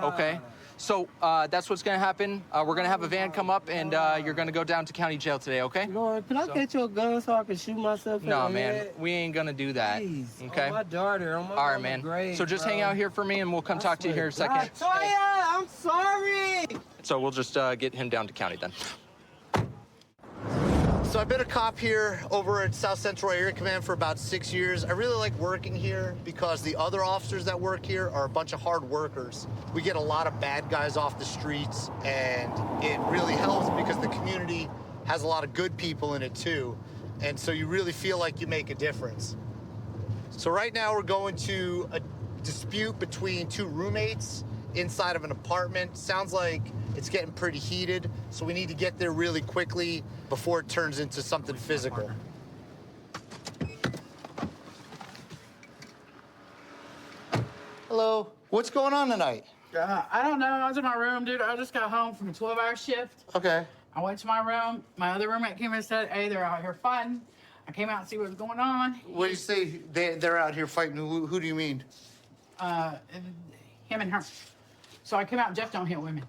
Speaker 18: Okay? So that's what's gonna happen. We're gonna have a van come up, and you're gonna go down to county jail today, okay?
Speaker 21: Lord, can I get you a gun so I can shoot myself in
Speaker 18: No,
Speaker 21: the
Speaker 18: man,
Speaker 21: head?
Speaker 18: we ain't gonna do that.
Speaker 21: Please.
Speaker 18: Okay.
Speaker 21: Oh, my daughter. Oh, my
Speaker 18: All right, man.
Speaker 21: grade,
Speaker 18: So just hang
Speaker 21: bro.
Speaker 18: out here for me, and we'll come talk to you here in a second.
Speaker 21: Toya, I'm sorry.
Speaker 18: So we'll just get him down to county then.
Speaker 22: So I've been a cop here over at South Central Area Command for about 6 years. I really like working here because the other officers that work here are a bunch of hard workers. We get a lot of bad guys off the streets, and it really helps because the community has a lot of good people in it too. And so you really feel like you make a difference. So right now we're going to a dispute between 2 roommates inside of an apartment. Sounds like it's getting pretty heated, so we need to get there really quickly before it turns into something physical. Hello, what's going on tonight?
Speaker 23: I don't know. I was in my room, dude. I just got home from a 12-hour shift.
Speaker 22: Okay.
Speaker 23: I went to my room. My other roommate came in and said, hey, they're out here fighting. I came out and see what was going on.
Speaker 22: What do you say they're out here fighting? Who do you mean?
Speaker 23: Him and her. So I came out. Jeff don't hit women.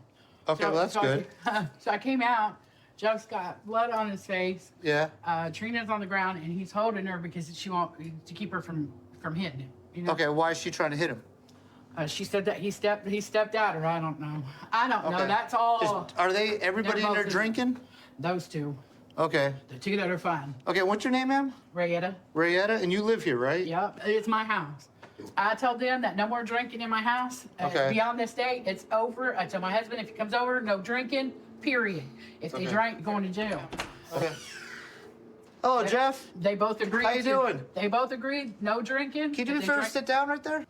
Speaker 22: Okay, well, that's good.
Speaker 23: So I came out. Jeff's got blood on his face.
Speaker 22: Yeah.
Speaker 23: Trina's on the ground, and he's holding her because she wants to keep her from hitting him. You know?
Speaker 22: Okay, why is she trying to hit him?
Speaker 23: She said that he stepped at her. I don't know. I don't know.
Speaker 22: Okay.
Speaker 23: That's all.
Speaker 22: Are everybody
Speaker 23: They're
Speaker 22: in there
Speaker 23: both
Speaker 22: drinking?
Speaker 23: Those 2.
Speaker 22: Okay.
Speaker 23: The 2 that are fine.
Speaker 22: Okay, what's your name, ma'am?
Speaker 23: Rayetta.
Speaker 22: Rayetta, and you live here, right?
Speaker 23: Yep, it's my house. I told them that no more drinking in my house.
Speaker 22: Okay.
Speaker 23: Beyond this date, it's over. I tell my husband if he comes over, no drinking, period. If they
Speaker 22: Okay.
Speaker 23: drink, going to jail.
Speaker 22: Okay. Hello, Jeff.
Speaker 23: They both agreed.
Speaker 22: How you doing?
Speaker 23: They both agreed, no drinking.
Speaker 22: Can you do
Speaker 23: If
Speaker 22: me a
Speaker 23: they
Speaker 22: favor,
Speaker 23: drink-
Speaker 22: sit down right there?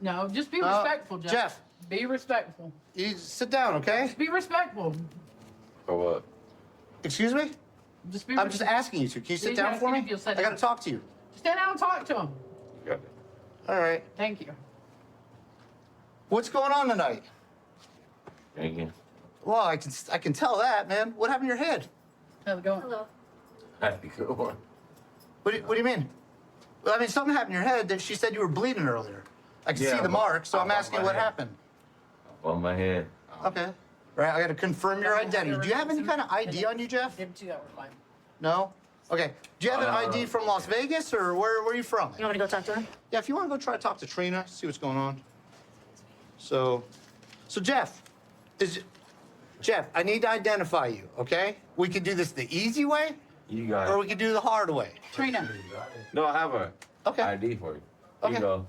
Speaker 23: No, just be respectful, Jeff.
Speaker 22: Jeff.
Speaker 23: Be respectful.
Speaker 22: You sit down, okay?
Speaker 23: Just be respectful.
Speaker 22: For what? Excuse me?
Speaker 23: Just be
Speaker 22: I'm just asking you to. Can you sit
Speaker 23: He's
Speaker 22: down for
Speaker 23: asking
Speaker 22: me?
Speaker 23: if you'll sit
Speaker 22: I gotta
Speaker 23: down.
Speaker 22: talk to you.
Speaker 23: Stand down and talk to him.
Speaker 22: All right.
Speaker 23: Thank you.
Speaker 22: What's going on tonight?
Speaker 17: Drinking.
Speaker 22: Well, I can tell that, man. What happened to your head?
Speaker 23: How's it going? Hello.
Speaker 17: Happy good one.
Speaker 22: What do you mean? Well, I mean, something happened in your head that she said you were bleeding earlier. I can
Speaker 17: Yeah,
Speaker 22: see the
Speaker 17: but-
Speaker 22: mark, so I'm
Speaker 17: on
Speaker 22: asking
Speaker 17: my
Speaker 22: what
Speaker 17: head.
Speaker 22: happened.
Speaker 17: On my head.
Speaker 22: Okay. Right, I gotta confirm your identity. Do you have any kind of ID on you, Jeff?
Speaker 23: Them 2 that were fine.
Speaker 22: No? Okay. Do you have an ID from Las Vegas, or where are you from?
Speaker 23: You want me to go talk to her?
Speaker 22: Yeah, if you want to go try to talk to Trina, see what's going on. So Jeff, Jeff, I need to identify you, okay? We can do this the easy way,
Speaker 17: You got
Speaker 22: or
Speaker 17: it.
Speaker 22: we can do the hard way.
Speaker 23: Trina.
Speaker 17: No, I have a
Speaker 22: Okay.
Speaker 17: ID for you.
Speaker 22: Okay.
Speaker 17: You go.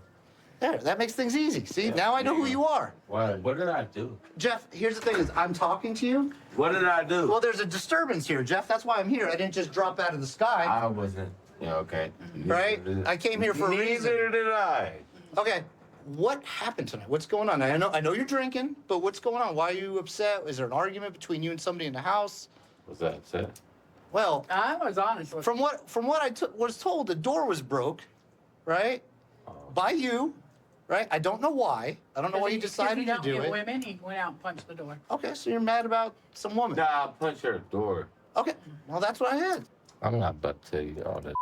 Speaker 22: There, that makes things easy. See, now I know who you are.
Speaker 17: What did I do?
Speaker 22: Jeff, here's the thing is I'm talking to you.
Speaker 17: What did I do?
Speaker 22: Well, there's a disturbance here, Jeff. That's why I'm here. I didn't just drop out of the sky.
Speaker 17: I wasn't. Yeah, okay.
Speaker 22: Right? I came here for a reason.
Speaker 17: Neither did I.
Speaker 22: Okay. What happened tonight? What's going on? I know you're drinking, but what's going on? Why are you upset? Is there an argument between you and somebody in the house?
Speaker 17: Was that upset?
Speaker 22: Well,
Speaker 23: I was honest with
Speaker 22: from what I was told, the door was broke, right? By you, right? I don't know why. I don't know why you decided to do it.
Speaker 23: Women, he went out and punched the door.
Speaker 22: Okay, so you're mad about some woman.
Speaker 17: Nah, I punched her door.
Speaker 22: Okay, well that's what I had.
Speaker 17: I'm not about to tell you all that,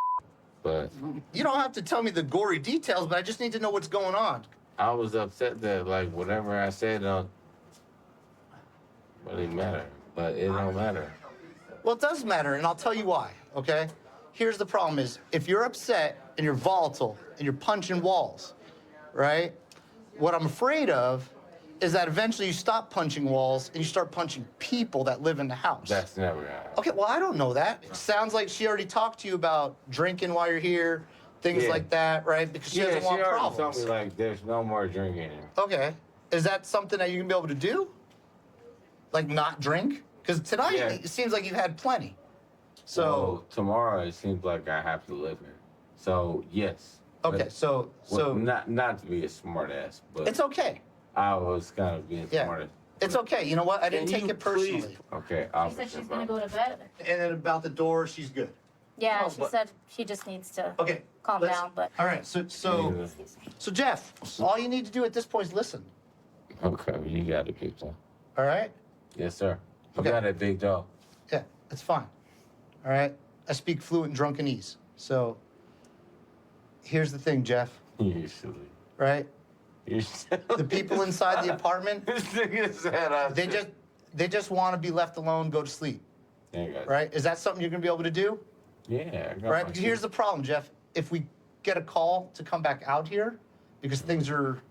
Speaker 17: but
Speaker 22: You don't have to tell me the gory details, but I just need to know what's going on.
Speaker 17: I was upset that like whatever I said don't really matter, but it don't matter.
Speaker 22: Well, it does matter, and I'll tell you why, okay? Here's the problem is, if you're upset and you're volatile and you're punching walls, right? What I'm afraid of is that eventually you stop punching walls and you start punching people that live in the house.
Speaker 17: That's never happened.
Speaker 22: Okay, well, I don't know that. It sounds like she already talked to you about drinking while you're here, things
Speaker 17: Yeah.
Speaker 22: like that, right? Because she doesn't want
Speaker 17: already
Speaker 22: problems.
Speaker 17: told me like there's no more drinking here.
Speaker 22: Okay. Is that something that you're gonna be able to do? Like not drink? Because tonight
Speaker 17: Yeah.
Speaker 22: it seems like you've had plenty. So
Speaker 17: Well, tomorrow it seems like I have to live here. So yes.
Speaker 22: okay,
Speaker 17: But-
Speaker 22: so
Speaker 17: well, not to be a smart ass, but
Speaker 22: it's okay.
Speaker 17: I was kind of being
Speaker 22: Yeah.
Speaker 17: smart ass.
Speaker 22: It's okay. You know what? I didn't
Speaker 17: Can
Speaker 22: take
Speaker 17: you
Speaker 22: it personally.
Speaker 17: please- Okay, I'll
Speaker 9: She said she's gonna go to bed.
Speaker 22: And then about the door, she's good.
Speaker 9: Yeah,
Speaker 22: Oh,
Speaker 9: she
Speaker 22: but-
Speaker 9: said she just needs to
Speaker 22: Okay.
Speaker 9: calm
Speaker 22: let's-
Speaker 9: down. But
Speaker 22: All right. So Jeff, all you need to do at this point is listen.
Speaker 17: Okay, you got a big jaw.
Speaker 22: All right.
Speaker 17: Yes, sir. You
Speaker 22: Okay.
Speaker 17: got a big jaw.
Speaker 22: Yeah, it's fine. All right. I speak fluent drunkenese. So here's the thing, Jeff.
Speaker 17: You silly.
Speaker 22: Right?
Speaker 17: You silly.
Speaker 22: The people inside the apartment,
Speaker 17: This nigga said I
Speaker 22: they just want to be left alone, go to sleep.
Speaker 17: Yeah,
Speaker 22: Right? Is that something you're gonna be able to do?
Speaker 17: Yeah. I got
Speaker 22: Right?
Speaker 17: my
Speaker 22: Because here's
Speaker 17: shit.
Speaker 22: the problem, Jeff. If we get a call to come back out here because things are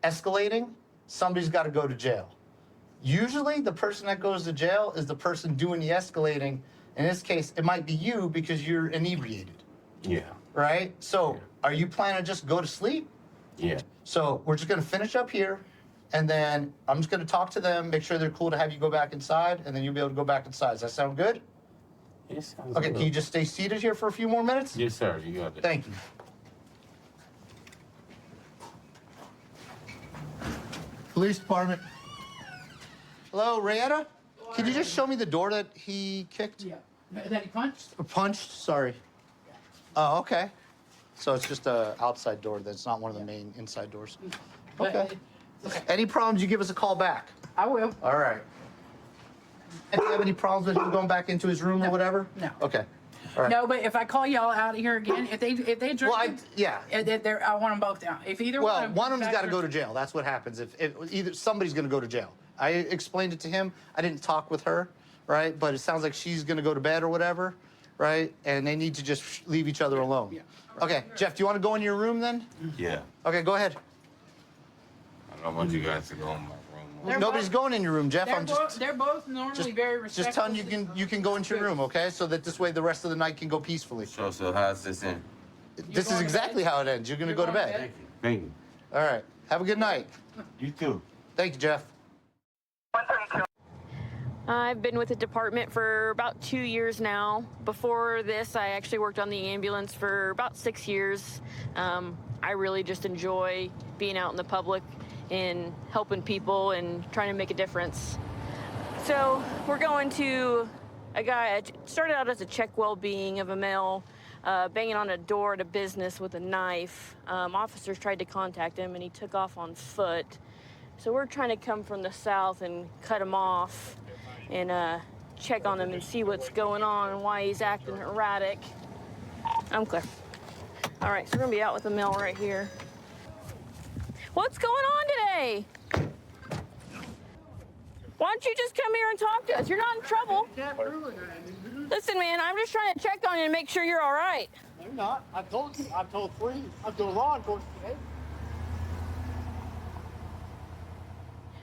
Speaker 22: escalating, somebody's got to go to jail. Usually, the person that goes to jail is the person doing the escalating. In this case, it might be you because you're inebriated.
Speaker 17: Yeah.
Speaker 22: Right? So, are you planning to just go to sleep?
Speaker 17: Yeah.
Speaker 22: So, we're just going to finish up here, and then I'm just going to talk to them, make sure they're cool to have you go back inside, and then you'll be able to go back inside. Does that sound good?
Speaker 17: Yes.
Speaker 22: Okay, can you just stay seated here for a few more minutes?
Speaker 17: Yes, sir. You got it.
Speaker 22: Thank you. Police department. Hello, Rayetta? Can you just show me the door that he kicked?
Speaker 23: Yeah. That he punched?
Speaker 22: Or punched? Sorry. Oh, okay. So it's just a outside door. That's not one of the main inside doors. Okay. Any problems, you give us a call back.
Speaker 23: I will.
Speaker 22: All right. And do you have any problems with him going back into his room or whatever?
Speaker 23: No.
Speaker 22: Okay. All right.
Speaker 23: No, but if I call y'all out here again, if they drink,
Speaker 22: Well, I
Speaker 23: want them both down. If either
Speaker 22: Well,
Speaker 23: one
Speaker 22: one of them's got to
Speaker 23: back
Speaker 22: go to jail. That's what happens. If either somebody's going to go to jail. I explained it to him. I didn't talk with her, right? But it sounds like she's going to go to bed or whatever, right? And they need to just leave each other alone. Yeah. Okay, Jeff, do you want to go in your room then?
Speaker 17: Yeah.
Speaker 22: Okay, go ahead.
Speaker 17: I don't want you guys to go in my room.
Speaker 22: Nobody's going in your room, Jeff.
Speaker 23: They're both normally very respectful.
Speaker 22: Just tell them you can go into your room, okay? So that this way the rest of the night can go peacefully.
Speaker 17: So how's this end?
Speaker 22: This is exactly how it ends. You're going to go to bed.
Speaker 17: Thank you.
Speaker 22: All right. Have a good night.
Speaker 17: You too.
Speaker 22: Thank you, Jeff.
Speaker 1: I've been with the department for about 2 years now. Before this, I actually worked on the ambulance for about 6 years. I really just enjoy being out in the public and helping people and trying to make a difference. So we're going to a guy, it started out as a check well-being of a male, banging on a door at a business with a knife. Officers tried to contact him and he took off on foot. So we're trying to come from the south and cut him off and check on him and see what's going on and why he's acting erratic. I'm clear. All right, so we're gonna be out with the male right here. What's going on today? Why don't you just come here and talk to us? You're not in trouble. Listen, man, I'm just trying to check on you and make sure you're all right.
Speaker 6: I'm not. I told you. I told three. I'm doing law enforcement today.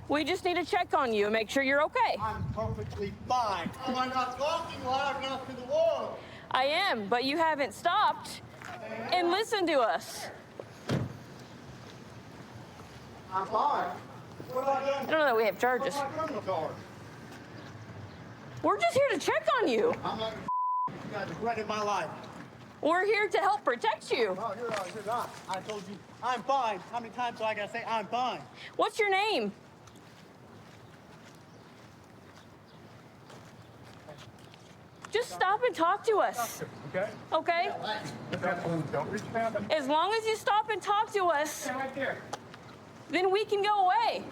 Speaker 1: We just need to check on you and make sure you're okay.
Speaker 6: I'm perfectly fine. Oh, I'm not talking loud enough to the wall.
Speaker 1: I am, but you haven't stopped and listened to us.
Speaker 6: I'm fine. What have I done?
Speaker 1: I don't know that we have charges.
Speaker 6: What's my criminal card?
Speaker 1: We're just here to check on you.
Speaker 6: I'm not. You guys have threatened my life.
Speaker 1: We're here to help protect you.
Speaker 6: No, you're not. I told you I'm fine. How many times do I gotta say I'm fine?
Speaker 1: What's your name? Just stop and talk to us.
Speaker 11: Okay?
Speaker 1: Okay?
Speaker 11: Don't reach down.
Speaker 1: As long as you stop and talk to us, then we can go away.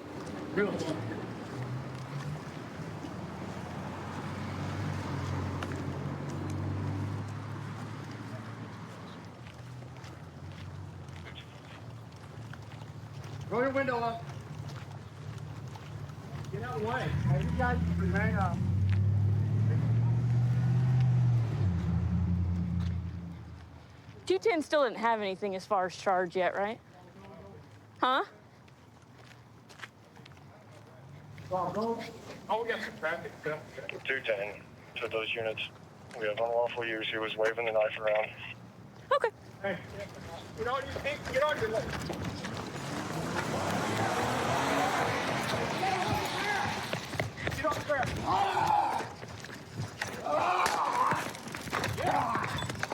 Speaker 6: Roll your window up. Get out of the way. Hey, you guys remain up.
Speaker 1: G10 still didn't have anything as far as charge yet, right? Huh?
Speaker 11: Oh, we got some traffic.
Speaker 16: 210 to those units. We have unlawful use. He was waving the knife around.
Speaker 1: Okay.
Speaker 11: Hey, get on your feet. Get on your legs. Get on the ground.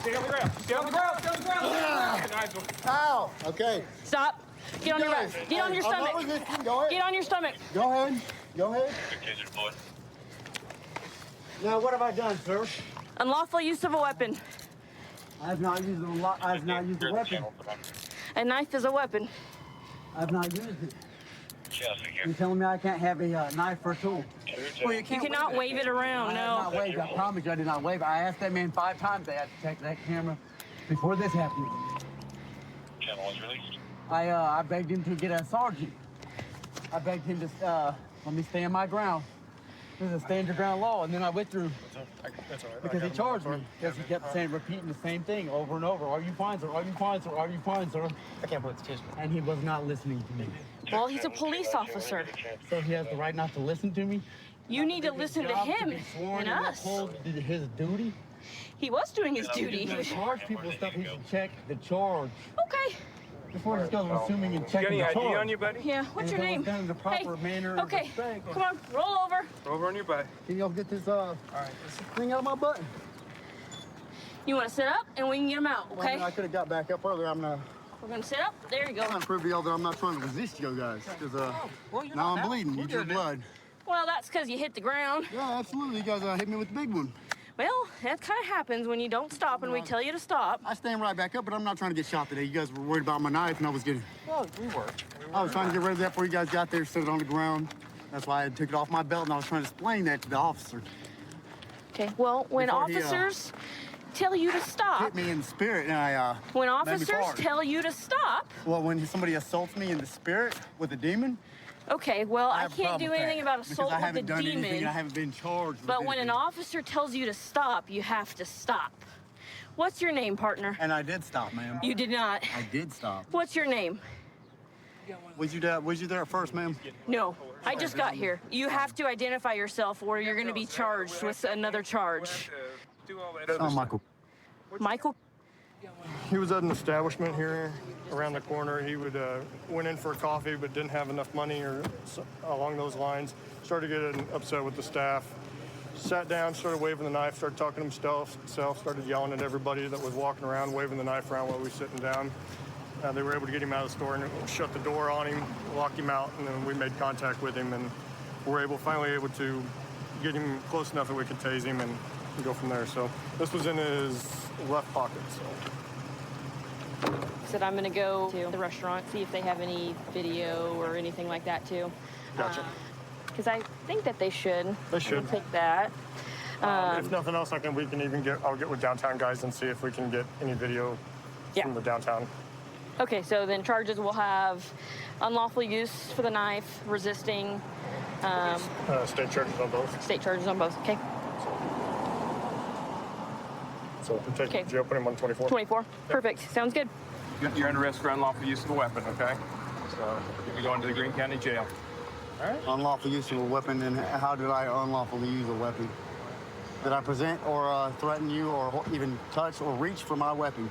Speaker 11: Get on the ground. Get on the ground. Get on the ground.
Speaker 6: Ow. Okay.
Speaker 1: Stop. Get on your back. Get on your
Speaker 6: I'm not
Speaker 1: stomach.
Speaker 6: resisting. Go ahead.
Speaker 1: Get on your stomach.
Speaker 6: Go ahead. Go ahead. Now, what have I done, sir?
Speaker 1: Unlawful use of a weapon.
Speaker 6: I've not used a weapon.
Speaker 1: A knife is a weapon.
Speaker 6: I've not used it. You're telling me I can't have a knife or a tool?
Speaker 1: Well, you cannot wave it around,
Speaker 6: I
Speaker 1: no.
Speaker 6: have not waved. I promise you I did not wave. I asked that man 5 times they had to check that camera before this happened.
Speaker 16: Channel was released.
Speaker 6: I begged him to get a sergeant. I begged him to let me stand my ground. This is a stand your ground law, and then I withdrew.
Speaker 11: That's all right.
Speaker 6: Because he charged me. Because he kept saying, repeating the same thing over and over. Are you fine, sir? Are you fine, sir? Are you fine, sir?
Speaker 11: I can't believe it's
Speaker 6: And he was not listening to me.
Speaker 1: Well, he's a police officer.
Speaker 6: So he has the right not to listen to me?
Speaker 1: You need to listen to him and us.
Speaker 6: His duty?
Speaker 1: He was doing his
Speaker 6: If
Speaker 1: duty.
Speaker 6: he's gonna charge people with stuff, he should check the charge.
Speaker 1: Okay.
Speaker 6: Before he goes assuming and checking the charge.
Speaker 11: on you, buddy?
Speaker 1: Yeah, what's your name?
Speaker 6: Done in the proper manner and
Speaker 1: Okay,
Speaker 6: respect.
Speaker 1: come on, roll over.
Speaker 11: Over on your butt.
Speaker 6: Can y'all get this thing out of my butt?
Speaker 1: You want to sit up and we can get him out,
Speaker 6: Well,
Speaker 1: okay?
Speaker 6: I could have got back up earlier. I'm
Speaker 1: We're going to sit up. There you go.
Speaker 6: trying to prove to y'all that I'm not trying to resist you guys. Because now I'm bleeding. You drew blood.
Speaker 1: Well, that's because you hit the ground.
Speaker 6: Yeah, absolutely. You guys hit me with the big one.
Speaker 1: Well, that kind of happens when you don't stop and we tell you to stop.
Speaker 6: I stand right back up, but I'm not trying to get shot today. You guys were worried about my knife, and I was getting...
Speaker 11: Well, we were.
Speaker 6: I was trying to get rid of that before you guys got there, set it on the ground. That's why I took it off my belt, and I was trying to explain that to the officer.
Speaker 1: Okay, well, when
Speaker 6: Before he,
Speaker 1: officers tell you to stop,
Speaker 6: Hit me in the spirit, and I,
Speaker 1: when
Speaker 6: made me
Speaker 1: officers
Speaker 6: fart.
Speaker 1: tell you to stop,
Speaker 6: Well, when somebody assaults me in the spirit with a demon...
Speaker 1: okay, well, I
Speaker 6: have a
Speaker 1: can't
Speaker 6: problem
Speaker 1: do
Speaker 6: with
Speaker 1: anything
Speaker 6: that,
Speaker 1: about
Speaker 6: because
Speaker 1: assault
Speaker 6: I
Speaker 1: with a
Speaker 6: haven't done anything,
Speaker 1: demon.
Speaker 6: and I haven't been charged with
Speaker 1: But when an
Speaker 6: anything.
Speaker 1: officer tells you to stop, you have to stop. What's your name, partner?
Speaker 6: And I did stop, ma'am.
Speaker 1: You did not.
Speaker 6: I did stop.
Speaker 1: What's your name?
Speaker 6: Was you there at first, ma'am?
Speaker 1: No, I just got here. You have to identify yourself or you're going to be charged with another charge.
Speaker 6: Michael.
Speaker 1: Michael?
Speaker 11: He was at an establishment here around the corner. He went in for a coffee but didn't have enough money or along those lines. Started getting upset with the staff. Sat down, started waving the knife, started talking to himself, started yelling at everybody that was walking around, waving the knife around while we were sitting down. They were able to get him out of the store and shut the door on him, lock him out, and then we made contact with him and were finally able to get him close enough that we could tase him and go from there. So this was in his left pocket. So
Speaker 1: Said I'm going to go to the restaurant, see if they have any video or anything like that too.
Speaker 11: Gotcha.
Speaker 1: Because I think that they should.
Speaker 11: They should.
Speaker 1: I'm gonna take that.
Speaker 11: if nothing else, I'll get with downtown guys and see if we can get any video from the downtown.
Speaker 1: Okay, so then charges will have unlawful use for the knife, resisting.
Speaker 11: State charges on both.
Speaker 1: State charges on both. Okay.
Speaker 11: So we'll take jail, put him on 24.
Speaker 1: 24. Perfect. Sounds good.
Speaker 2: You're under arrest for unlawful use of a weapon, okay? So you'll be going to the Greene County Jail. All right.
Speaker 6: Unlawful use of a weapon, and how did I unlawfully use a weapon? Did I present or threaten you or even touch or reach for my weapon?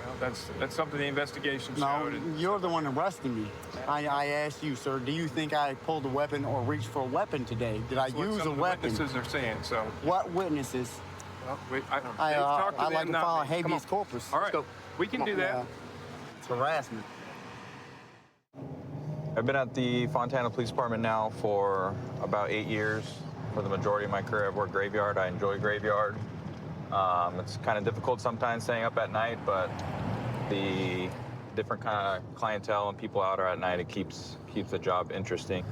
Speaker 2: Well, that's something the investigation showed.
Speaker 6: No, you're the one arresting me. I asked you, sir, do you think I pulled a weapon or reached for a weapon today? Did I use a weapon?
Speaker 2: Witnesses are saying so.
Speaker 6: What witnesses?
Speaker 2: Well,
Speaker 6: I like to file habeas corpus.
Speaker 2: All right, we can do that.
Speaker 6: It's harassment.
Speaker 5: I've been at the Fontana Police Department now for about 8 years. For the majority of my career, I've worked graveyard. I enjoy graveyard. It's kind of difficult sometimes staying up at night, but the different kind of clientele and people out at night, it keeps the job interesting.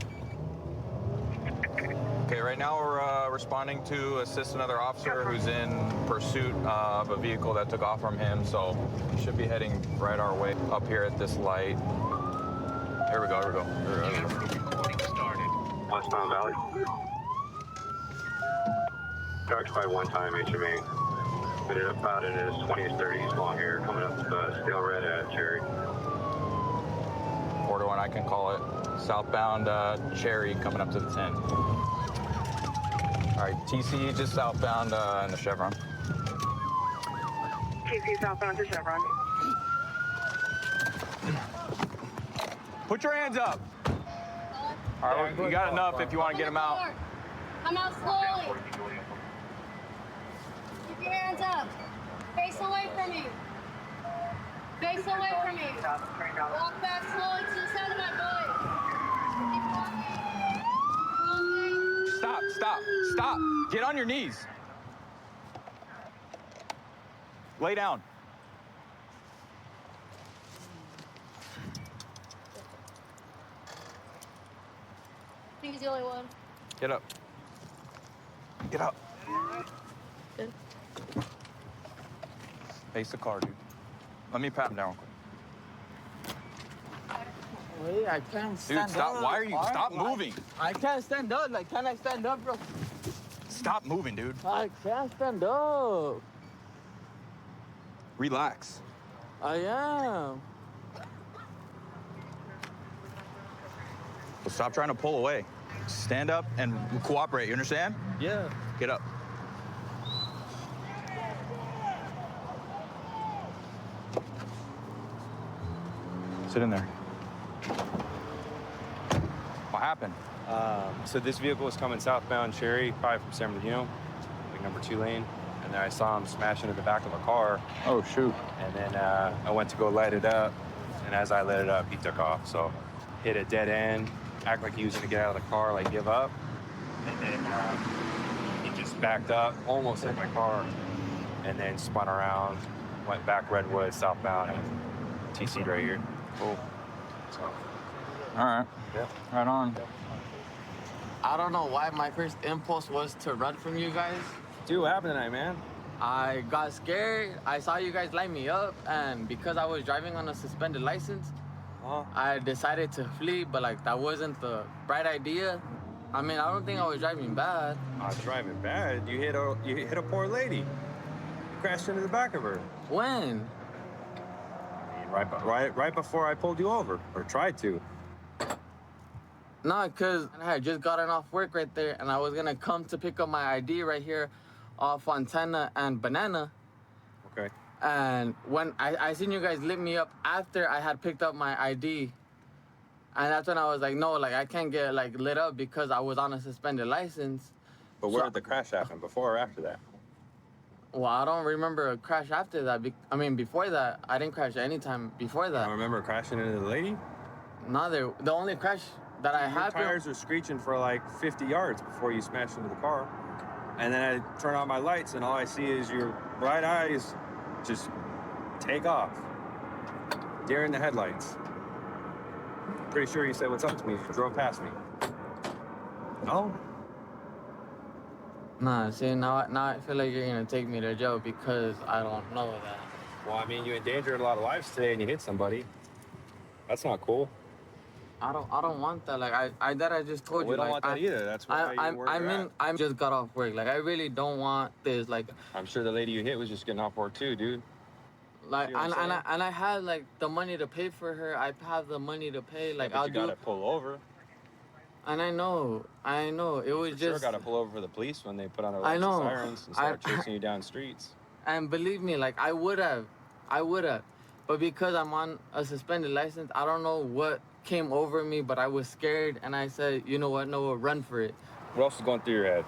Speaker 5: Okay, right now we're responding to assist another officer who's in pursuit of a vehicle that took off from him, so he should be heading right our way up here at this light. Here we go.
Speaker 16: Recording started. Westbound Valley. Dark by one time, HMA. Put it up out in his 20s, 30s, long hair, coming up stale red at Cherry.
Speaker 5: 4-1, I can call it. Southbound Cherry coming up to the 10. All right, TC just southbound in the Chevron.
Speaker 15: TC southbound to Chevron.
Speaker 5: Put your hands up. All right, we got enough if you want to get them out.
Speaker 9: Come out slowly. Keep your hands up. Face away from me. Face away from me. Walk back slowly to the side of my boy.
Speaker 5: Stop. Get on your knees. Lay down.
Speaker 9: I think he's the only one.
Speaker 5: Get up.
Speaker 9: Good.
Speaker 5: Face the car, dude. Let me pat him down quick.
Speaker 6: Wait, I can't stand up.
Speaker 5: Dude, stop. Why are you? Stop moving.
Speaker 6: I can't stand up. Like, can I stand up, bro?
Speaker 5: Stop moving, dude.
Speaker 6: I can't stand up.
Speaker 5: Relax.
Speaker 6: I am.
Speaker 5: Well, stop trying to pull away. Stand up and cooperate. You understand?
Speaker 6: Yeah.
Speaker 5: Get up. Sit in there. What happened?
Speaker 7: So this vehicle was coming southbound Cherry, probably from San Bernardino, like number 2 lane. And then I saw him smash into the back of a car.
Speaker 5: Oh, shoot.
Speaker 7: And then I went to go light it up. And as I lit it up, he took off. So hit a dead end, act like he was gonna get out of the car, like give up. And then he just backed up, almost hit my car. And then spun around, went back Redwood, southbound, and TC'd right here. Cool. So.
Speaker 5: All right.
Speaker 7: Yeah.
Speaker 5: Right on.
Speaker 19: I don't know why my first impulse was to run from you guys.
Speaker 7: Dude, what happened tonight, man?
Speaker 19: I got scared. I saw you guys light me up, and because I was driving on a suspended license, I decided to flee, but like that wasn't the right idea. I mean, I don't think I was driving bad.
Speaker 7: Driving bad? You hit a poor lady. You crashed into the back of her.
Speaker 19: When?
Speaker 7: Right before I pulled you over, or tried to.
Speaker 19: No, because I had just gotten off work right there, and I was gonna come to pick up my ID right here off Fontana and Banana.
Speaker 7: Okay.
Speaker 19: And when I seen you guys lit me up after I had picked up my ID, and that's when I was like, no, like I can't get like lit up because I was on a suspended license.
Speaker 7: But where did the crash happen? Before or after that?
Speaker 19: Well, I don't remember a crash after that. Before that, I didn't crash any time before that.
Speaker 7: I don't remember crashing into the lady?
Speaker 19: No, the only crash that I had.
Speaker 7: Your tires were screeching for like 50 yards before you smashed into the car. And then I turn on my lights and all I see is your bright eyes just take off. Deer in the headlights. Pretty sure you said what's up to me. You drove past me. No?
Speaker 19: Nah, see, now I feel like you're gonna take me to jail because I don't know that.
Speaker 7: Well, I mean, you endangered a lot of lives today and you hit somebody. That's not cool.
Speaker 19: I don't want that. Like I just told you.
Speaker 7: We don't want that either. That's why
Speaker 19: I just got off work. Like I really don't want this. Like
Speaker 7: I'm sure the lady you hit was just getting off work too, dude.
Speaker 19: Like and I had like the money to pay for her. I have the money to pay. Like
Speaker 7: yeah, but you gotta pull over.
Speaker 19: And I know. It was just.
Speaker 7: Sure, gotta pull over for the police when they put on their lights and sirens and start chasing you down streets.
Speaker 19: And believe me, like I would have.
Speaker 6: But because I'm on a suspended license, I don't know what came over me, but I was scared, and I said, you know what, Noah, run for it.
Speaker 7: What else is going through your head?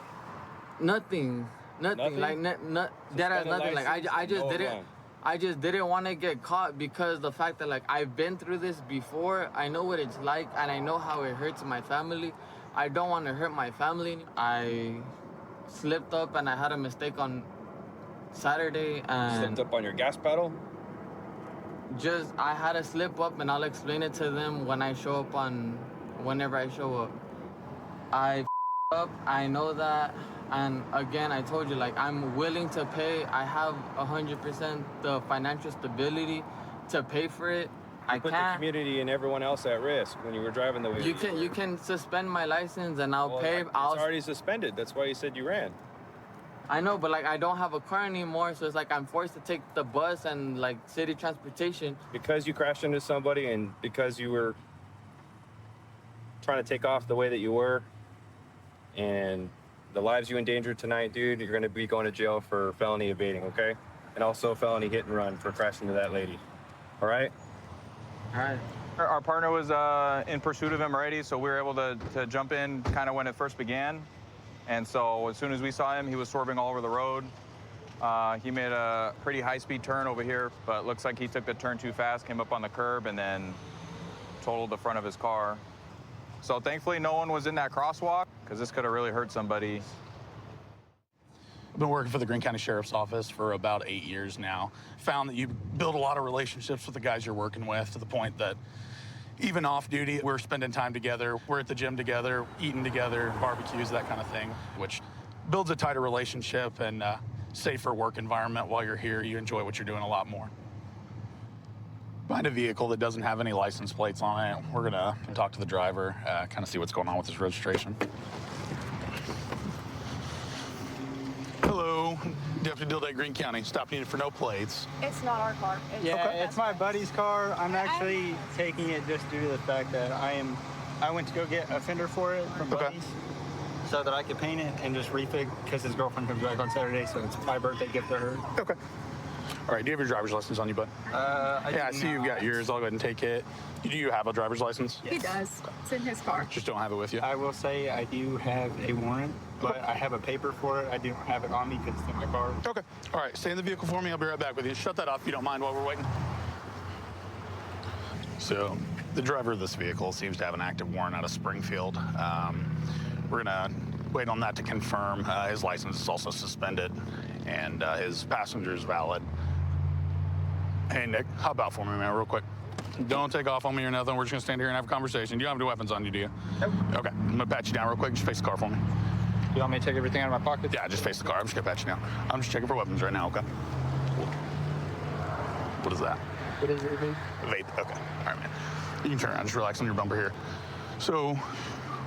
Speaker 6: Nothing. Like, that has nothing. Like, I just didn't want to get caught because the fact that, like, I've been through this before. I know what it's like, and I know how it hurts my family. I don't want to hurt my family. I slipped up, and I had a mistake on Saturday, and...
Speaker 7: Slipped up on your gas pedal?
Speaker 6: I had to slip up, and I'll explain it to them when I show up whenever I show up. I up, I know that, and again, I told you, like, I'm willing to pay. I have 100% the financial stability to pay for it. I
Speaker 7: put the community and everyone else at risk when you were driving the way
Speaker 6: you can suspend my license, and I'll pay.
Speaker 7: It's already suspended. That's why you said you ran.
Speaker 6: I know, but like I don't have a car anymore, so it's like I'm forced to take the bus and like city transportation.
Speaker 7: Because you crashed into somebody and because you were trying to take off the way that you were, and the lives you endangered tonight, dude, you're gonna be going to jail for felony evading, okay? And also felony hit and run for crashing into that lady. All right?
Speaker 6: All right.
Speaker 5: Our partner was in pursuit of him already, so we were able to jump in kind of when it first began. And so as soon as we saw him, he was swerving all over the road. He made a pretty high-speed turn over here, but looks like he took the turn too fast, came up on the curb, and then totaled the front of his car. So thankfully, no one was in that crosswalk, because this could have really hurt somebody.
Speaker 10: I've been working for the Greene County Sheriff's Office for about 8 years now. Found that you build a lot of relationships with the guys you're working with, to the point that even off duty, we're spending time together. We're at the gym together, eating together, barbecues, that kind of thing, which builds a tighter relationship and safer work environment. While you're here, you enjoy what you're doing a lot more. Find a vehicle that doesn't have any license plates on it. We're gonna talk to the driver, kind of see what's going on with his registration. Hello, Deputy Dildate, Greene County. Stopped needed for no plates.
Speaker 12: It's not our car.
Speaker 13: It's my buddy's car. I'm actually taking it just due to the fact that I went to go get a fender for it from buddies so that I could paint it and just refig because his girlfriend comes back on Saturday, so it's my birthday gift to her.
Speaker 10: Okay. All right, do you have your driver's license on you, bud? I see you've got yours. I'll go ahead and take it. Do you have a driver's license?
Speaker 12: He does. It's in his car.
Speaker 10: Just don't have it with you?
Speaker 13: I will say I do have a warrant, but I have a paper for it. I don't have it on me because it's in my car.
Speaker 10: Okay. All right, stay in the vehicle for me. I'll be right back with you. Shut that off if you don't mind while we're waiting. So, the driver of this vehicle seems to have an active warrant out of Springfield. We're gonna wait on that to confirm. His license is also suspended, and his passenger is valid. Hey, Nick, hop out for me, man, real quick. Don't take off on me or nothing. We're just gonna stand here and have a conversation. You don't have any weapons on you, do you? Nope. Okay, I'm gonna pat you down real quick. Just face the car for me.
Speaker 13: You want me to take everything out of my pocket?
Speaker 10: Yeah, just face the car. I'm just gonna pat you down. I'm just checking for weapons right now, okay? What is that?
Speaker 13: What is it, vape?
Speaker 10: Vape, okay. All right, man. You can turn around, just relax on your bumper here. So,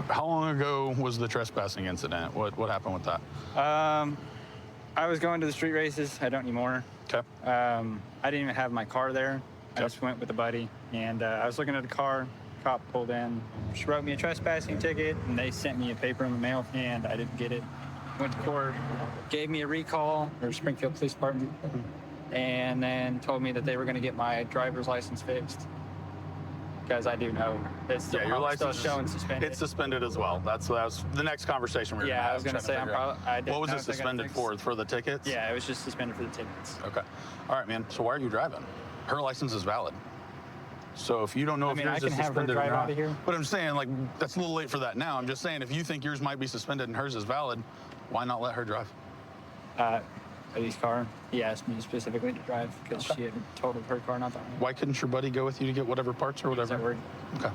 Speaker 10: how long ago was the trespassing incident? What happened with that?
Speaker 13: I was going to the street races. I don't anymore.
Speaker 10: Okay.
Speaker 13: I didn't even have my car there. I just went with a buddy, and I was looking at a car. Cop pulled in, she wrote me a trespassing ticket, and they sent me a paper in the mail, and I didn't get it. Went to court, gave me a recall, or Springfield Police Department, and then told me that they were going to get my driver's license fixed. Because I do know it's still,
Speaker 10: your license
Speaker 13: still showing suspended.
Speaker 10: It's suspended as well. That was the next conversation we were going to have.
Speaker 13: I was going to say,
Speaker 10: what was it suspended for? For the tickets?
Speaker 13: Yeah, it was just suspended for the tickets.
Speaker 10: Okay. All right, man. So why are you driving? Her license is valid. So if you don't know if yours is suspended or not, but I'm saying, like, that's a little late for that now. I'm just saying, if you think yours might be suspended and hers is valid, why not let her drive?
Speaker 13: Buddy's car. He asked me specifically to drive because she had totaled her car not that long.
Speaker 10: Why couldn't your buddy go with you to get whatever parts or whatever? Okay.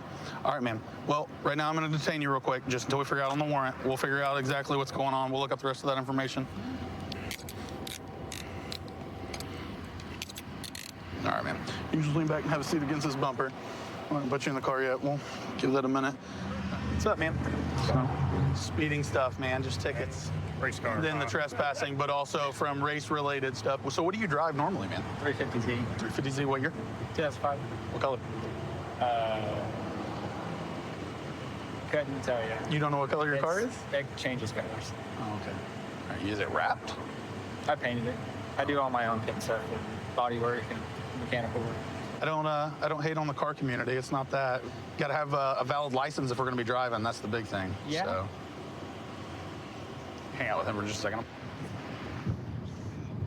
Speaker 10: All right, man. Well, right now I'm going to detain you real quick, just until we figure out on the warrant. We'll figure out exactly what's going on. We'll look up the rest of that information. All right, man. You just lean back and have a seat against this bumper. I haven't put you in the car yet. We'll give that a minute. What's up, man? So, speeding stuff, man. Just tickets.
Speaker 13: Race car.
Speaker 10: Then the trespassing, but also from race-related stuff. So what do you drive normally, man?
Speaker 13: 350Z.
Speaker 10: 350Z, what year?
Speaker 13: 2005.
Speaker 10: What color?
Speaker 13: Couldn't tell you.
Speaker 10: You don't know what color your car is?
Speaker 13: It changes colors.
Speaker 10: Oh, okay. All right, is it wrapped?
Speaker 13: I painted it. I do all my own paint stuff, and body work and mechanical work.
Speaker 10: I don't hate on the car community. It's not that. Got to have a valid license if we're going to be driving. That's the big thing.
Speaker 13: Yeah.
Speaker 10: So. Hang out with him for just a second.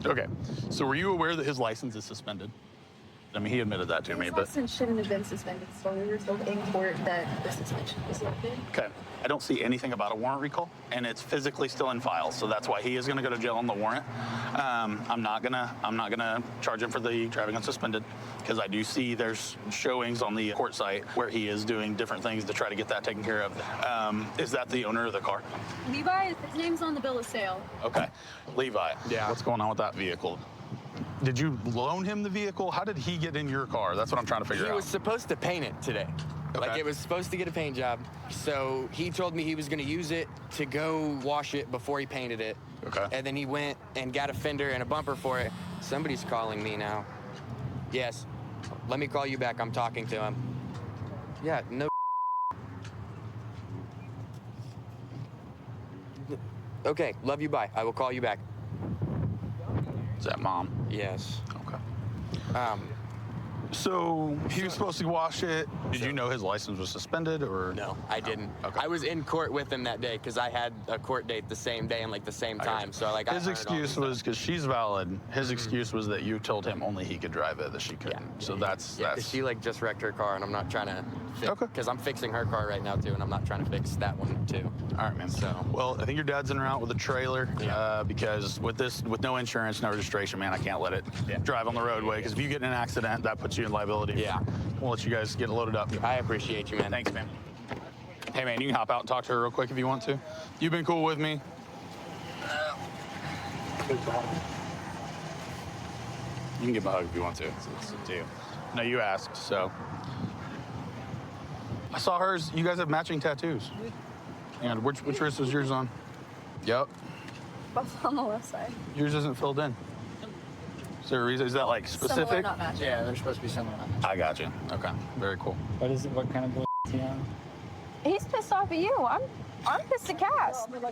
Speaker 10: Okay. So were you aware that his license is suspended? I mean, he admitted that to me, but.
Speaker 12: His license shouldn't have been suspended, so we were told in court that the suspension was lifted.
Speaker 10: Okay. I don't see anything about a warrant recall, and it's physically still in files, so that's why he is going to go to jail on the warrant. I'm not gonna charge him for the driving unsuspended, because I do see there's showings on the court site where he is doing different things to try to get that taken care of. Is that the owner of the car?
Speaker 12: Levi, his name's on the bill of sale.
Speaker 10: Okay. Levi. Yeah. What's going on with that vehicle? Did you loan him the vehicle? How did he get in your car? That's what I'm trying to figure out.
Speaker 3: He was supposed to paint it today.
Speaker 10: Okay.
Speaker 3: Like, it was supposed to get a paint job. So he told me he was going to use it to go wash it before he painted it.
Speaker 10: Okay.
Speaker 3: And then he went and got a fender and a bumper for it. Somebody's calling me now. Yes. Let me call you back. I'm talking to him. Yeah, no. Okay, love you, bye. I will call you back.
Speaker 10: Is that mom?
Speaker 3: Yes.
Speaker 10: Okay. So he was supposed to wash it. Did you know his license was suspended, or?
Speaker 3: No, I didn't. Okay. I was in court with him that day because I had a court date the same day and like the same time. So like
Speaker 10: his excuse was because she's valid. His excuse was that you told him only he could drive it, that she couldn't. Yeah. So that's.
Speaker 3: She like just wrecked her car, and I'm not trying to. Because I'm fixing her car right now too, and I'm not trying to fix that one too.
Speaker 10: All right, man. So. Well, I think your dad's en route with a trailer because with no insurance, no registration, man, I can't let it drive on the roadway. Because if you get in an accident, that puts you in liability.
Speaker 3: Yeah.
Speaker 10: We'll let you guys get loaded up.
Speaker 3: I appreciate you, man.
Speaker 10: Thanks, man. Hey, man, you can hop out and talk to her real quick if you want to. You've been cool with me. You can give a hug if you want to. It's up to you. No, you asked, so. I saw hers. You guys have matching tattoos. And which wrist was yours on? Yep.
Speaker 12: Both on the left side.
Speaker 10: Yours isn't filled in. Is there a reason? Is that like specific?
Speaker 12: Similar, not matching.
Speaker 13: Yeah, they're supposed to be similar.
Speaker 10: I got you. Okay, very cool.
Speaker 13: What is it? What kind of bull is he on?
Speaker 12: He's pissed off at you. I'm pissed at Cass.
Speaker 8: Good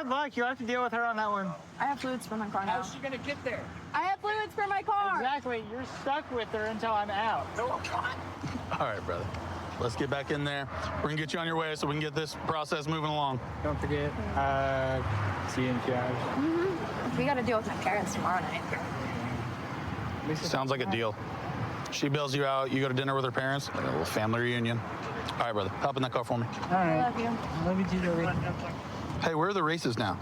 Speaker 8: luck. You'll have to deal with her on that one.
Speaker 12: I have fluids for my car now.
Speaker 8: How's she gonna get there?
Speaker 12: I have fluids for my car.
Speaker 8: Exactly. You're stuck with her until I'm out. No, I'm not.
Speaker 10: All right, brother. Let's get back in there. We're gonna get you on your way so we can get this process moving along.
Speaker 13: Don't forget, see you in a few hours.
Speaker 12: Mm-hmm. We gotta deal with my parents tomorrow night.
Speaker 10: Sounds like a deal. She bails you out, you go to dinner with her parents, like a little family reunion. All right, brother, hop in that car for me.
Speaker 8: All right.
Speaker 12: I love you.
Speaker 8: I love you too, Joey.
Speaker 10: Hey, where are the races now?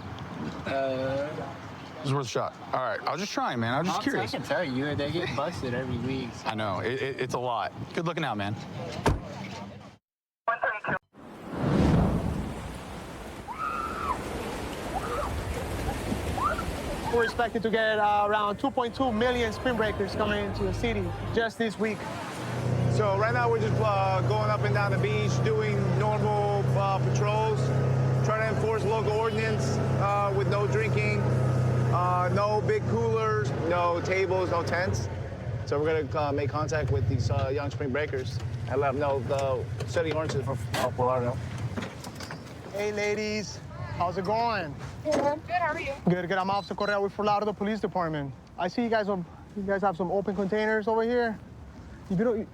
Speaker 10: It's worth a shot. All right, I was just trying, man. I was just curious.
Speaker 13: I can tell you, they get busted every week.
Speaker 10: I know, it's a lot. Good looking out, man.
Speaker 8: We're expected to get around 2.2 million spring breakers coming into the city just this week.
Speaker 14: So right now we're just going up and down the beach, doing normal patrols, trying to enforce local ordinance with no drinking, no big coolers, no tables, no tents. So we're gonna make contact with these young spring breakers and let them know the city ordinances for Fort Lauderdale.
Speaker 8: Hey ladies, how's it going?
Speaker 12: Good, how are you?
Speaker 8: Good. I'm Officer Correa with Fort Lauderdale Police Department. I see you guys have some open containers over here.
Speaker 9: We do.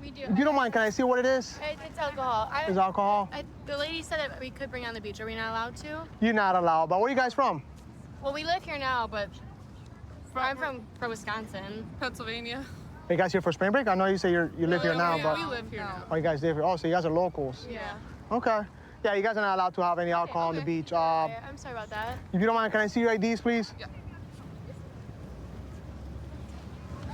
Speaker 8: If you don't mind, can I see what it is?
Speaker 9: It's alcohol.
Speaker 8: It's alcohol?
Speaker 9: The lady said that we could bring on the beach. Are we not allowed to?
Speaker 8: You're not allowed, but where are you guys from?
Speaker 9: Well, we live here now, but I'm from Wisconsin. Pennsylvania.
Speaker 8: Are you guys here for spring break? I know you say you live here now, but...
Speaker 9: We live here now.
Speaker 8: Oh, you guys live here. Oh, so you guys are locals.
Speaker 9: Yeah.
Speaker 8: Okay. Yeah, you guys are not allowed to have any alcohol on the beach.
Speaker 9: I'm sorry about that.
Speaker 8: If you don't mind, can I see your IDs, please?
Speaker 9: Yeah.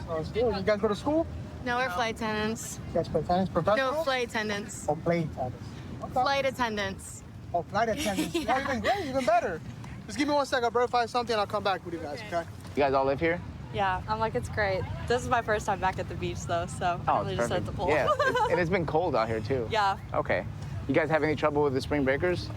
Speaker 8: Sounds good. You guys go to school?
Speaker 9: No, we're flight attendants.
Speaker 8: You guys flight attendants? Professionals?
Speaker 9: No, flight attendants.
Speaker 8: Oh, flight attendants. Okay.
Speaker 9: Flight attendants.
Speaker 8: Oh, flight attendants. Yeah. Even great, even better. Just give me 1 second. I'll verify something and I'll come back with you guys, okay?
Speaker 14: You guys all live here?
Speaker 24: Yeah, I'm like, it's great. This is my first time back at the beach, though, so I really just at the pool.
Speaker 14: Yeah, and it's been cold out here, too.
Speaker 24: Yeah.
Speaker 14: Okay. You guys have any trouble with the spring breakers?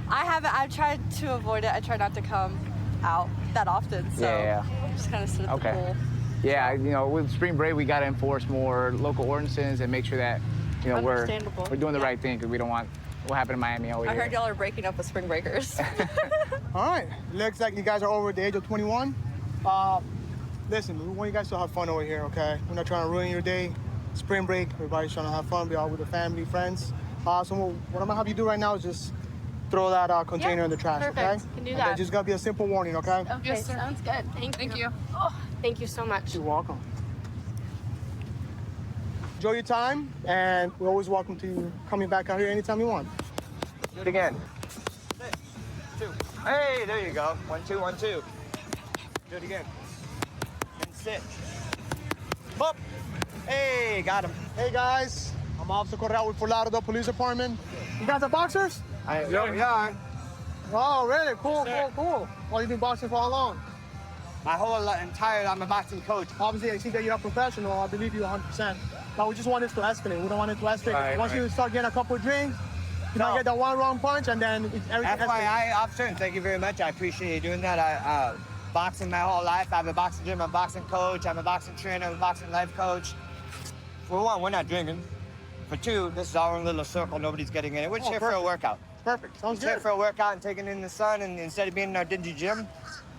Speaker 24: I haven't. I've tried to avoid it. I try not to come out that often, so just kind of sit at the pool.
Speaker 14: Yeah, you know, with spring break, we got to enforce more local ordinances and make sure that, you know, we're doing the right thing because we don't want what happened in Miami over here.
Speaker 24: I heard y'all are breaking up with spring breakers.
Speaker 8: All right. Looks like you guys are over the age of 21. Listen, we want you guys to have fun over here, okay? We're not trying to ruin your day. Spring break, everybody's trying to have fun, be out with the family, friends. So what I'm gonna have you do right now is just throw that container in the trash,
Speaker 9: perfect.
Speaker 8: okay?
Speaker 9: Can do
Speaker 8: And
Speaker 9: that.
Speaker 8: then just gonna be a simple warning, okay?
Speaker 9: Okay,
Speaker 23: Yes, sir.
Speaker 9: sounds good. Thank you. Oh, thank you so much.
Speaker 8: You're welcome. Enjoy your time, and we're always welcome to coming back out here anytime you want.
Speaker 4: Do it again. 2. Hey, there you go. 1, 2, 1, 2. Do it again. And sit. Up. Hey, got him.
Speaker 8: Hey guys, I'm Officer Corral with Fort Lauderdale Police Department. You guys are boxers?
Speaker 4: Yeah.
Speaker 8: Oh, really? Cool. Well, you've been boxing for how long?
Speaker 4: My whole entire, I'm a boxing coach.
Speaker 8: Obviously, I see that you're a professional. I believe you 100%. But we just want this to escalate. We don't want it to escalate.
Speaker 4: Right,
Speaker 8: Once you start getting a couple of drinks, you might get that one wrong punch, and then everything escalates.
Speaker 4: FYI, officer, and thank you very much. I appreciate you doing that. I boxing my whole life. I have a boxing gym, I'm a boxing coach, I'm a boxing trainer, I'm a boxing life coach. For one, we're not drinking. For two, this is our own little circle. Nobody's getting in it. We're just here for a workout.
Speaker 8: Perfect. Sounds
Speaker 4: We're here
Speaker 8: good.
Speaker 4: for a workout and taking it in the sun, and instead of being in our dingy gym,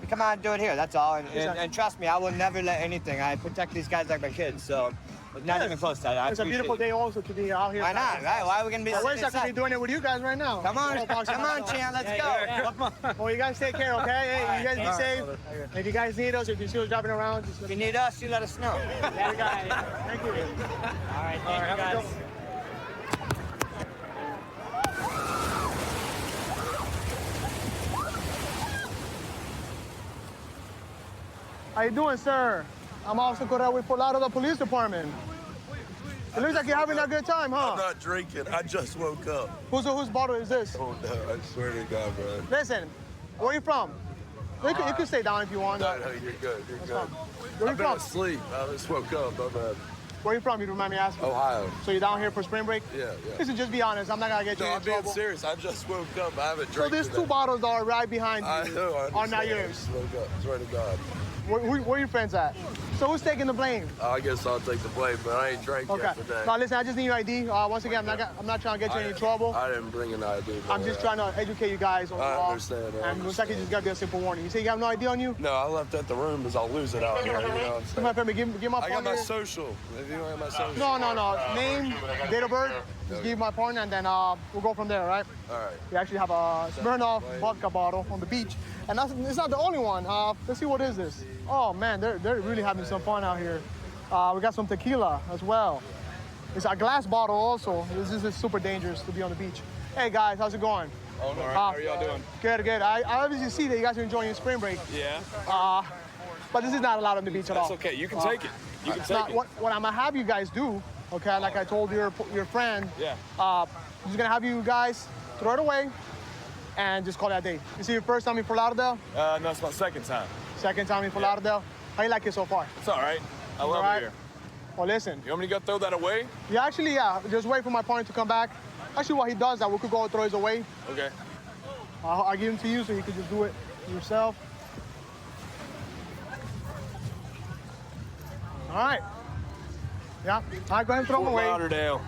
Speaker 4: we come out and do it here. That's all. And trust me, I will never let anything. I protect these guys like my kids. So. Not even close to that.
Speaker 8: It's a beautiful day also to be out here.
Speaker 4: Why not, right? Why are we going to be
Speaker 8: I wish I
Speaker 4: inside?
Speaker 8: could be doing it with you guys right now.
Speaker 4: Come on, champ, let's go.
Speaker 8: Well, you guys take care, okay? Hey, you guys be safe. If you guys need us, if you see us driving around, just
Speaker 4: if you need us, you let us know.
Speaker 8: Yeah, we got it. Thank you.
Speaker 4: All right, thank you guys.
Speaker 8: How you doing, sir? I'm Officer Corral with Fort Lauderdale Police Department. It looks like you're having a good time, huh?
Speaker 18: I'm not drinking. I just woke up.
Speaker 8: Whose bottle is this?
Speaker 18: Oh, no. I swear to God, bro.
Speaker 8: Listen, where are you from? You can stay down if you want.
Speaker 18: No, you're good. You're good.
Speaker 8: Where are you
Speaker 18: I've been
Speaker 8: from?
Speaker 18: asleep. I just woke up. I'm
Speaker 8: Where are you from, if you don't mind me asking?
Speaker 18: Ohio.
Speaker 8: So you're down here for spring break?
Speaker 18: Yeah.
Speaker 8: Listen, just be honest. I'm not going to get you
Speaker 18: No,
Speaker 8: in
Speaker 18: I'm being
Speaker 8: trouble.
Speaker 18: serious. I just woke up. I haven't
Speaker 8: So
Speaker 18: drank
Speaker 8: there's
Speaker 18: today.
Speaker 8: 2 bottles that are right behind you.
Speaker 18: I know.
Speaker 8: Are not
Speaker 18: I
Speaker 8: yours.
Speaker 18: just woke up. Swear to God.
Speaker 8: Where are your friends at? So who's taking the blame?
Speaker 18: I guess I'll take the blame, but I ain't drank
Speaker 8: Okay.
Speaker 18: yet today.
Speaker 8: Now listen, I just need your ID. Once again, I'm not trying to get you in any trouble.
Speaker 18: I didn't bring an ID.
Speaker 8: I'm just trying to educate you guys on the
Speaker 18: I
Speaker 8: law.
Speaker 18: understand.
Speaker 8: And looks like it's just got to be a simple warning. You say you have no ID on you?
Speaker 18: No, I left at the room because I'll lose it out here. You know what I'm saying?
Speaker 8: My friend, give my
Speaker 18: I got
Speaker 8: partner.
Speaker 18: my social. If you don't have my social.
Speaker 8: No. Name, date of birth. Just give my partner, and then we'll go from there, all right?
Speaker 18: All right.
Speaker 8: We actually have a Smirnoff vodka bottle on the beach. And it's not the only one. Let's see, what is this? Oh, man, they're really having some fun out here. We got some tequila as well. It's a glass bottle also. This is super dangerous to be on the beach. Hey, guys, how's it going?
Speaker 2: Oh, all right. How are y'all doing?
Speaker 8: Good. I obviously see that you guys are enjoying your spring break.
Speaker 2: Yeah.
Speaker 8: But this is not allowed on the beach at all.
Speaker 2: That's okay. You can take it. You can take it.
Speaker 8: What I'm gonna have you guys do, okay, like I told your friend,
Speaker 2: Yeah.
Speaker 8: I'm just gonna have you guys throw it away and just call that day. This is your first time in Fort Lauderdale?
Speaker 2: No, it's my second time.
Speaker 8: Second time in Fort Lauderdale? How you like it so far?
Speaker 2: It's all right. I love
Speaker 8: All right.
Speaker 2: it here.
Speaker 8: Well, listen.
Speaker 2: You want me to go throw that away?
Speaker 8: Yeah, actually, yeah. Just wait for my partner to come back. Actually, while he does that, we could go throw his away.
Speaker 2: Okay.
Speaker 8: I'll give him to you so you could just do it yourself. All right. Yeah. All right, go ahead and throw him away.
Speaker 2: Lauderdale.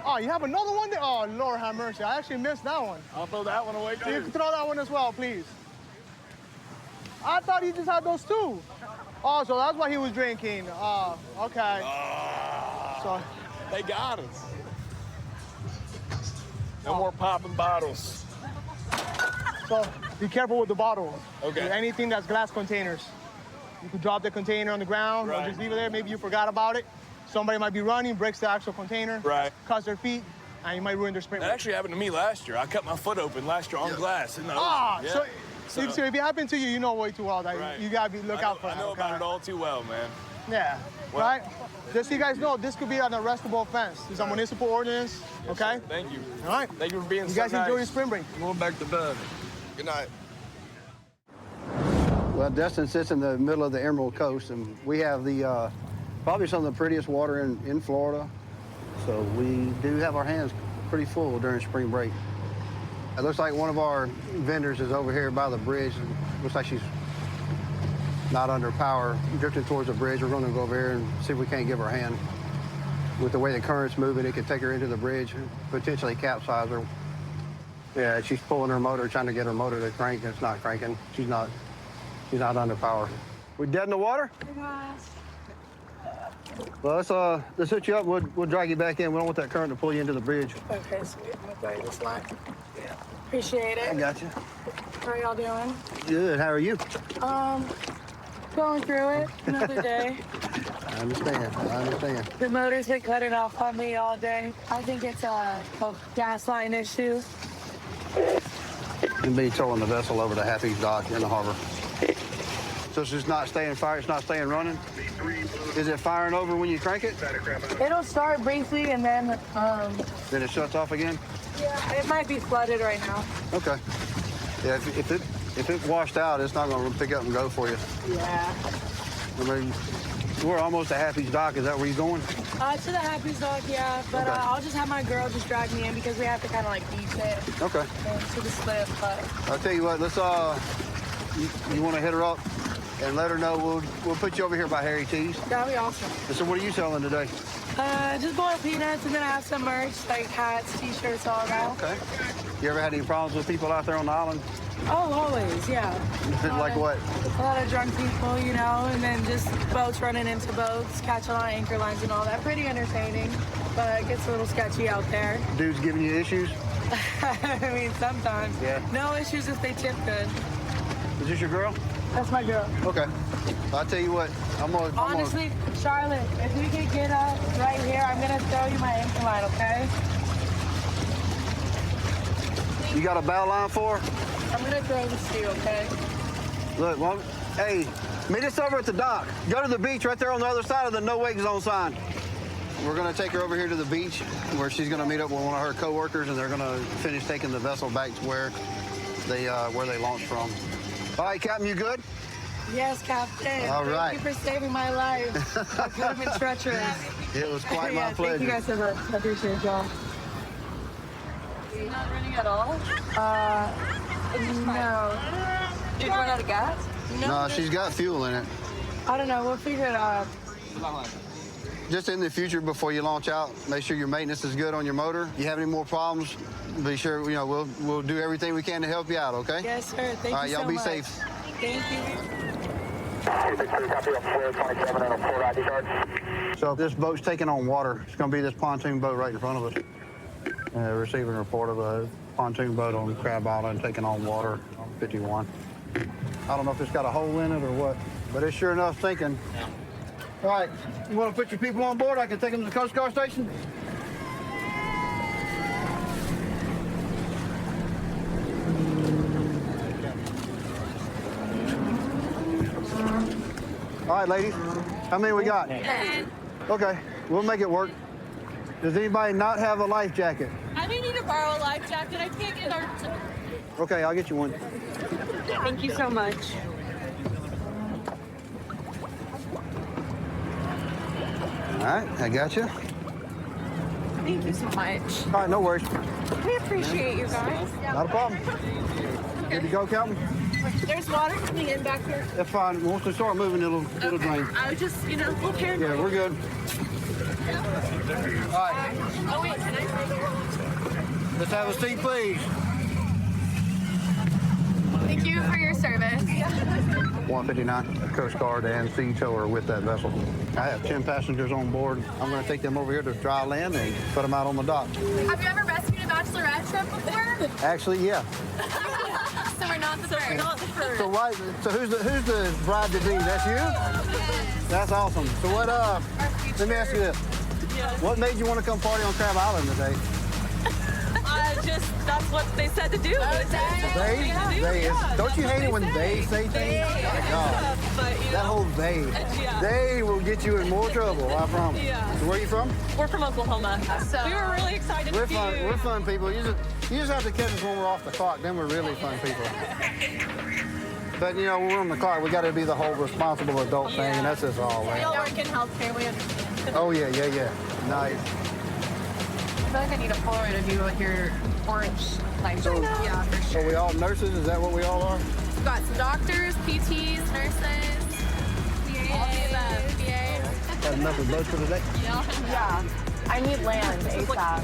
Speaker 8: Oh, you have another one there? Oh, Lord have mercy. I actually missed that one.
Speaker 2: I'll throw that one away
Speaker 8: You
Speaker 2: too.
Speaker 8: can throw that one as well, please. I thought he just had those 2. Oh, so that's why he was drinking. Oh, okay. So
Speaker 2: They got us. No more popping bottles.
Speaker 8: So be careful with the bottles.
Speaker 2: Okay.
Speaker 8: Anything that's glass containers. You could drop the container on the ground or
Speaker 2: Right.
Speaker 8: just leave it there. Maybe you forgot about it. Somebody might be running, breaks the actual container,
Speaker 2: Right.
Speaker 8: cuts their feet, and you might ruin their sprint.
Speaker 2: That actually happened to me last year. I cut my foot open last year on glass. In the
Speaker 8: Ah,
Speaker 2: ocean.
Speaker 8: so,
Speaker 2: Yeah.
Speaker 8: so if it happened to you, you know way too well that
Speaker 2: Right.
Speaker 8: you gotta look out for
Speaker 2: I
Speaker 8: that.
Speaker 2: know
Speaker 8: okay?
Speaker 2: about it all too well, man.
Speaker 8: Yeah,
Speaker 2: Well-
Speaker 8: right? Just so you guys know, this could be an arrestable offense. It's a municipal ordinance, okay?
Speaker 2: Thank you.
Speaker 8: All right.
Speaker 2: Thank you for being
Speaker 8: You
Speaker 2: so
Speaker 8: guys enjoy your
Speaker 2: nice.
Speaker 8: spring break.
Speaker 18: I'm going back to bed. Good night.
Speaker 20: Well, Destin sits in the middle of the Emerald Coast, and we have the probably some of the prettiest water in Florida. So we do have our hands pretty full during spring break. It looks like one of our vendors is over here by the bridge. Looks like she's not under power, drifting towards the bridge. We're going to go over here and see if we can't give her a hand. With the way the current's moving, it could take her into the bridge, potentially capsize her. Yeah, she's pulling her motor, trying to get her motor to crank, and it's not cranking. She's not He's not under power. We dead in the water? Well, let's hook you up. We'll drag you back in. We don't want that current to pull you into the bridge.
Speaker 23: Okay, sweet. I'm gonna throw you this line. Appreciate it.
Speaker 20: I got you.
Speaker 23: How are y'all doing?
Speaker 20: Good. How are you?
Speaker 23: Going through it. Another day.
Speaker 20: I understand.
Speaker 23: The motor's been cutting off on me all day. I think it's a gas line issue.
Speaker 20: And be towing the vessel over to Happy's Dock in the harbor. So it's just not staying fired, it's not staying running? Is it firing over when you crank it?
Speaker 23: It'll start briefly and then
Speaker 20: Then it shuts off again?
Speaker 23: yeah, it might be flooded right now.
Speaker 20: Okay. Yeah, if it washed out, it's not going to pick up and go for you.
Speaker 23: Yeah.
Speaker 20: I mean, we're almost at Happy's Dock. Is that where you're going?
Speaker 23: To the Happy's Dock, yeah. But
Speaker 20: Okay.
Speaker 23: I'll just have my girl just drag me in because we have to kind of like beach it
Speaker 20: Okay.
Speaker 23: to the slip. But
Speaker 20: I'll tell you what. Let's you want to hit her up and let her know. We'll put you over here by Harry T's.
Speaker 23: that'll be awesome.
Speaker 20: So what are you selling today?
Speaker 23: Just boiled peanuts and then I have some merch like hats, t-shirts, all that.
Speaker 20: Okay. You ever had any problems with people out there on the island?
Speaker 23: Oh, always, yeah.
Speaker 20: Like what?
Speaker 23: A lot of drunk people, you know, and then just boats running into boats, catching on anchor lines and all that. Pretty entertaining, but it gets a little sketchy out there.
Speaker 20: Dudes giving you issues?
Speaker 23: I mean, sometimes.
Speaker 20: Yeah.
Speaker 23: No issues if they tip good.
Speaker 20: Is this your girl?
Speaker 23: That's my girl.
Speaker 20: Okay. I'll tell you what.
Speaker 23: Honestly, Charlotte, if we could get up right here, I'm gonna throw you my anchor line, okay?
Speaker 20: You got a bow line for her?
Speaker 23: I'm gonna throw this to you, okay?
Speaker 20: Look, well, hey, meet us over at the dock. Go to the beach right there on the other side of the no wake zone sign. We're gonna take her over here to the beach where she's gonna meet up with one of her coworkers and they're gonna finish taking the vessel back to where they launched from. All right, Captain, you good?
Speaker 23: Yes, Captain.
Speaker 20: All right.
Speaker 23: Thank you for saving my life. I could have been treacherous.
Speaker 20: It was quite my
Speaker 23: Yeah,
Speaker 20: pleasure.
Speaker 23: Thank you guys so much. I appreciate y'all.
Speaker 12: Are you not running at all?
Speaker 23: No.
Speaker 12: Did you run out of gas?
Speaker 20: No, she's got fuel in it.
Speaker 23: I don't know. We'll figure it out.
Speaker 20: Just in the future, before you launch out, make sure your maintenance is good on your motor. You have any more problems, be sure, we'll do everything we can to help you out, okay?
Speaker 23: Yes, sir. Thank
Speaker 20: All right,
Speaker 23: you so
Speaker 20: y'all be
Speaker 23: much.
Speaker 20: safe.
Speaker 23: Thank you.
Speaker 20: So this boat's taking on water. It's going to be this pontoon boat right in front of us. Receiving a report of a pontoon boat on Crab Island taking on water on 51. I don't know if it's got a hole in it or what, but it's sure enough sinking. Yeah. All right, you want to put your people on board? I can take them to the Coast Guard station. All right, ladies. How many we got?
Speaker 12: 10.
Speaker 20: Okay, we'll make it work. Does anybody not have a life jacket?
Speaker 12: I may need to borrow a life jacket. I can't get our...
Speaker 20: Okay, I'll get you one.
Speaker 12: Thank you so much.
Speaker 20: All right, I got you.
Speaker 12: Thank you so much.
Speaker 20: All right, no worries.
Speaker 12: We appreciate you guys.
Speaker 20: Not a problem. Good to go, Captain?
Speaker 12: There's water coming in back here.
Speaker 20: That's fine. Once we start moving, it'll drain.
Speaker 12: I was just, a little paranoid.
Speaker 20: Yeah, we're good. All right.
Speaker 12: Oh, wait, can I?
Speaker 20: Let's have a seat, please.
Speaker 12: Thank you for your service.
Speaker 20: 159, Coast Guard and Sea Tow are with that vessel. I have 10 passengers on board. I'm going to take them over here to dry land and put them out on the dock.
Speaker 12: Have you ever rescued a bachelorette trip before?
Speaker 20: Actually, yeah.
Speaker 12: So we're not the first.
Speaker 20: So who's the bride to be? That's you? That's awesome. So let me ask you this. What made you want to come party on Crab Island today?
Speaker 12: That's what they said to do.
Speaker 20: Don't you hate it when they say things? Oh my God. That whole they. They will get you in more trouble, I promise.
Speaker 12: Yeah.
Speaker 20: So where are you from?
Speaker 12: We're from Oklahoma, so we were really excited
Speaker 20: We're
Speaker 12: to
Speaker 20: fun.
Speaker 12: be.
Speaker 20: We're fun people. You just have to catch us when we're off the clock. Then we're really fun people. But when we're on the clock, we got to be the whole responsible adult thing, and that's just all.
Speaker 12: We all work in healthcare. We understand.
Speaker 20: Oh yeah. Nice.
Speaker 12: I feel like I need a Polaroid of you with your orange light. Yeah, for sure.
Speaker 20: So we all nurses? Is that what we all are?
Speaker 12: We've got some doctors, PTs, nurses, all the above. PAs.
Speaker 20: Got enough of boats for today?
Speaker 12: Yeah. I need land ASAP.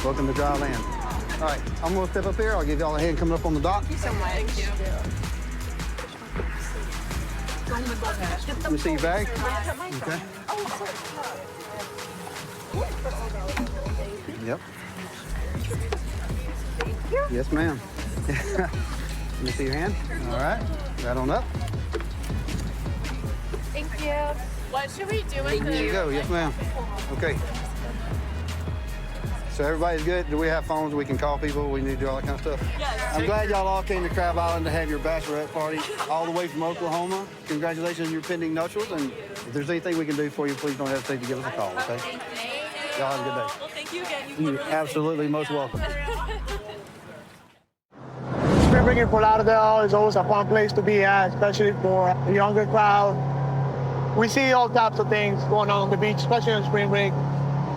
Speaker 20: Welcome to dry land. All right, I'm gonna step up here. I'll give y'all a hand coming up on the dock.
Speaker 12: Thank you so much.
Speaker 20: Let me see your bag. Okay. Yep. Yes, ma'am. Let me see your hand. All right. Right on up.
Speaker 12: Thank you. What should we do with
Speaker 20: There you go. Yes, ma'am. Okay. So everybody's good? Do we have phones we can call people? We need to do all that kind of stuff?
Speaker 12: Yes.
Speaker 20: I'm glad y'all all came to Crab Island to have your bachelorette party all the way from Oklahoma. Congratulations on your pending nuptials. And if there's anything we can do for you, please don't hesitate to give us a call, okay? Y'all have a good day.
Speaker 12: Well, thank you again.
Speaker 20: You're absolutely most welcome.
Speaker 8: Spring break in Fort Lauderdale is always a fun place to be at, especially for the younger crowd. We see all types of things going on the beach, especially on spring break.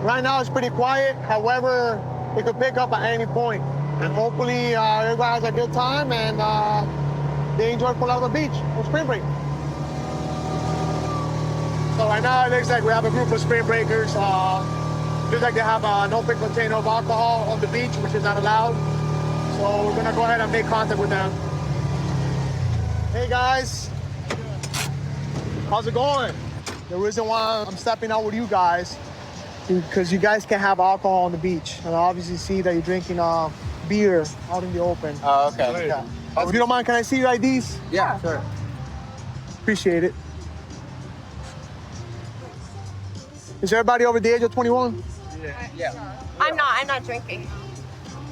Speaker 8: Right now it's pretty quiet. However, it could pick up at any point. And hopefully everybody has a good time and they enjoy Fort Lauderdale Beach on spring break. So right now it looks like we have a group of spring breakers. Looks like they have an open container of alcohol on the beach, which is not allowed. So we're gonna go ahead and make contact with them. Hey guys, how's it going? The reason why I'm stepping out with you guys because you guys can have alcohol on the beach. And I obviously see that you're drinking beer out in the open.
Speaker 3: Oh, okay.
Speaker 8: Yeah. If you don't mind, can I see your IDs?
Speaker 3: Yeah, sure.
Speaker 8: Appreciate it. Is everybody over the age of 21?
Speaker 3: Yeah.
Speaker 12: I'm not drinking.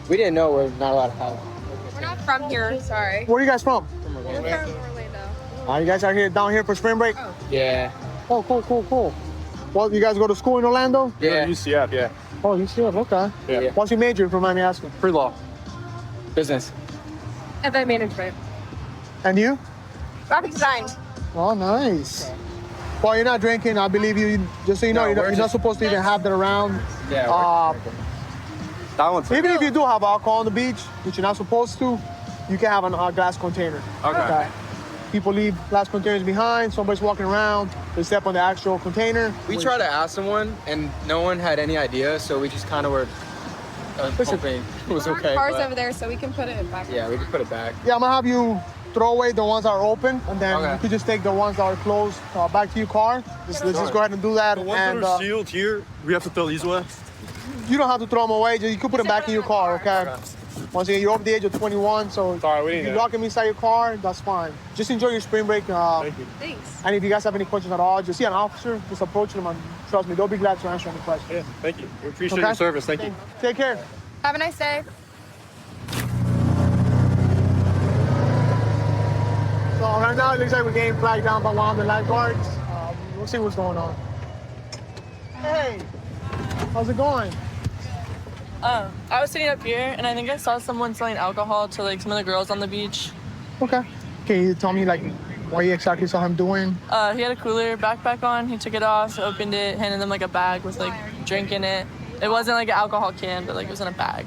Speaker 3: We didn't know we're not allowed to have.
Speaker 12: We're not from here, sorry.
Speaker 8: Where are you guys from?
Speaker 12: We're from Orlando.
Speaker 8: You guys are here down here for spring break?
Speaker 3: Yeah.
Speaker 8: Oh, cool. Well, you guys go to school in Orlando?
Speaker 3: Yeah.
Speaker 2: UCF, yeah.
Speaker 8: Oh, UCF, okay.
Speaker 3: Yeah.
Speaker 8: What's your major, if you mind me asking?
Speaker 3: Pre-law. Business.
Speaker 12: Event management.
Speaker 8: And you?
Speaker 12: Graphic design.
Speaker 8: Oh, nice. Well, you're not drinking. I believe you. Just so you know, you're not supposed to even have that around.
Speaker 3: Yeah.
Speaker 2: That one's
Speaker 8: Even if you do have alcohol on the beach, which you're not supposed to, you can have a glass container.
Speaker 2: Okay.
Speaker 8: People leave glass containers behind. Somebody's walking around. They step on the actual container.
Speaker 3: We tried to ask someone, and no one had any idea, so we just kind of were hoping it was okay.
Speaker 12: Cars
Speaker 3: but-
Speaker 12: over there, so we can put it back.
Speaker 3: Yeah, we could put it back.
Speaker 8: Yeah, I'm gonna have you throw away the ones that are open, and then
Speaker 3: Okay.
Speaker 8: you could just take the ones that are closed back to your car. Let's just go ahead and do that.
Speaker 18: The ones
Speaker 8: and
Speaker 18: that are sealed here, we have to throw these away.
Speaker 8: you don't have to throw them away. You can put them back in your car, okay? Once again, you're over the age of 21, so
Speaker 2: Sorry, we
Speaker 8: if
Speaker 2: didn't
Speaker 8: you
Speaker 2: know.
Speaker 8: lock them inside your car, that's fine. Just enjoy your spring break.
Speaker 2: Thank you.
Speaker 12: Thanks.
Speaker 8: And if you guys have any questions at all, just see an officer, just approach them, and trust me, they'll be glad to answer any questions.
Speaker 2: Yeah, thank you. We appreciate
Speaker 8: Okay?
Speaker 2: your service. Thank you.
Speaker 8: Take care.
Speaker 12: Have a nice day.
Speaker 8: So right now, it looks like we're getting flagged down by one of the lifeguards. We'll see what's going on. Hey, how's it going?
Speaker 11: I was sitting up here, and I think I saw someone selling alcohol to like some of the girls on the beach.
Speaker 8: Okay. Can you tell me like what you exactly saw him doing?
Speaker 11: He had a cooler backpack on. He took it off, opened it, handed them like a bag with like drink in it. It wasn't like an alcohol can, but like it was in a bag.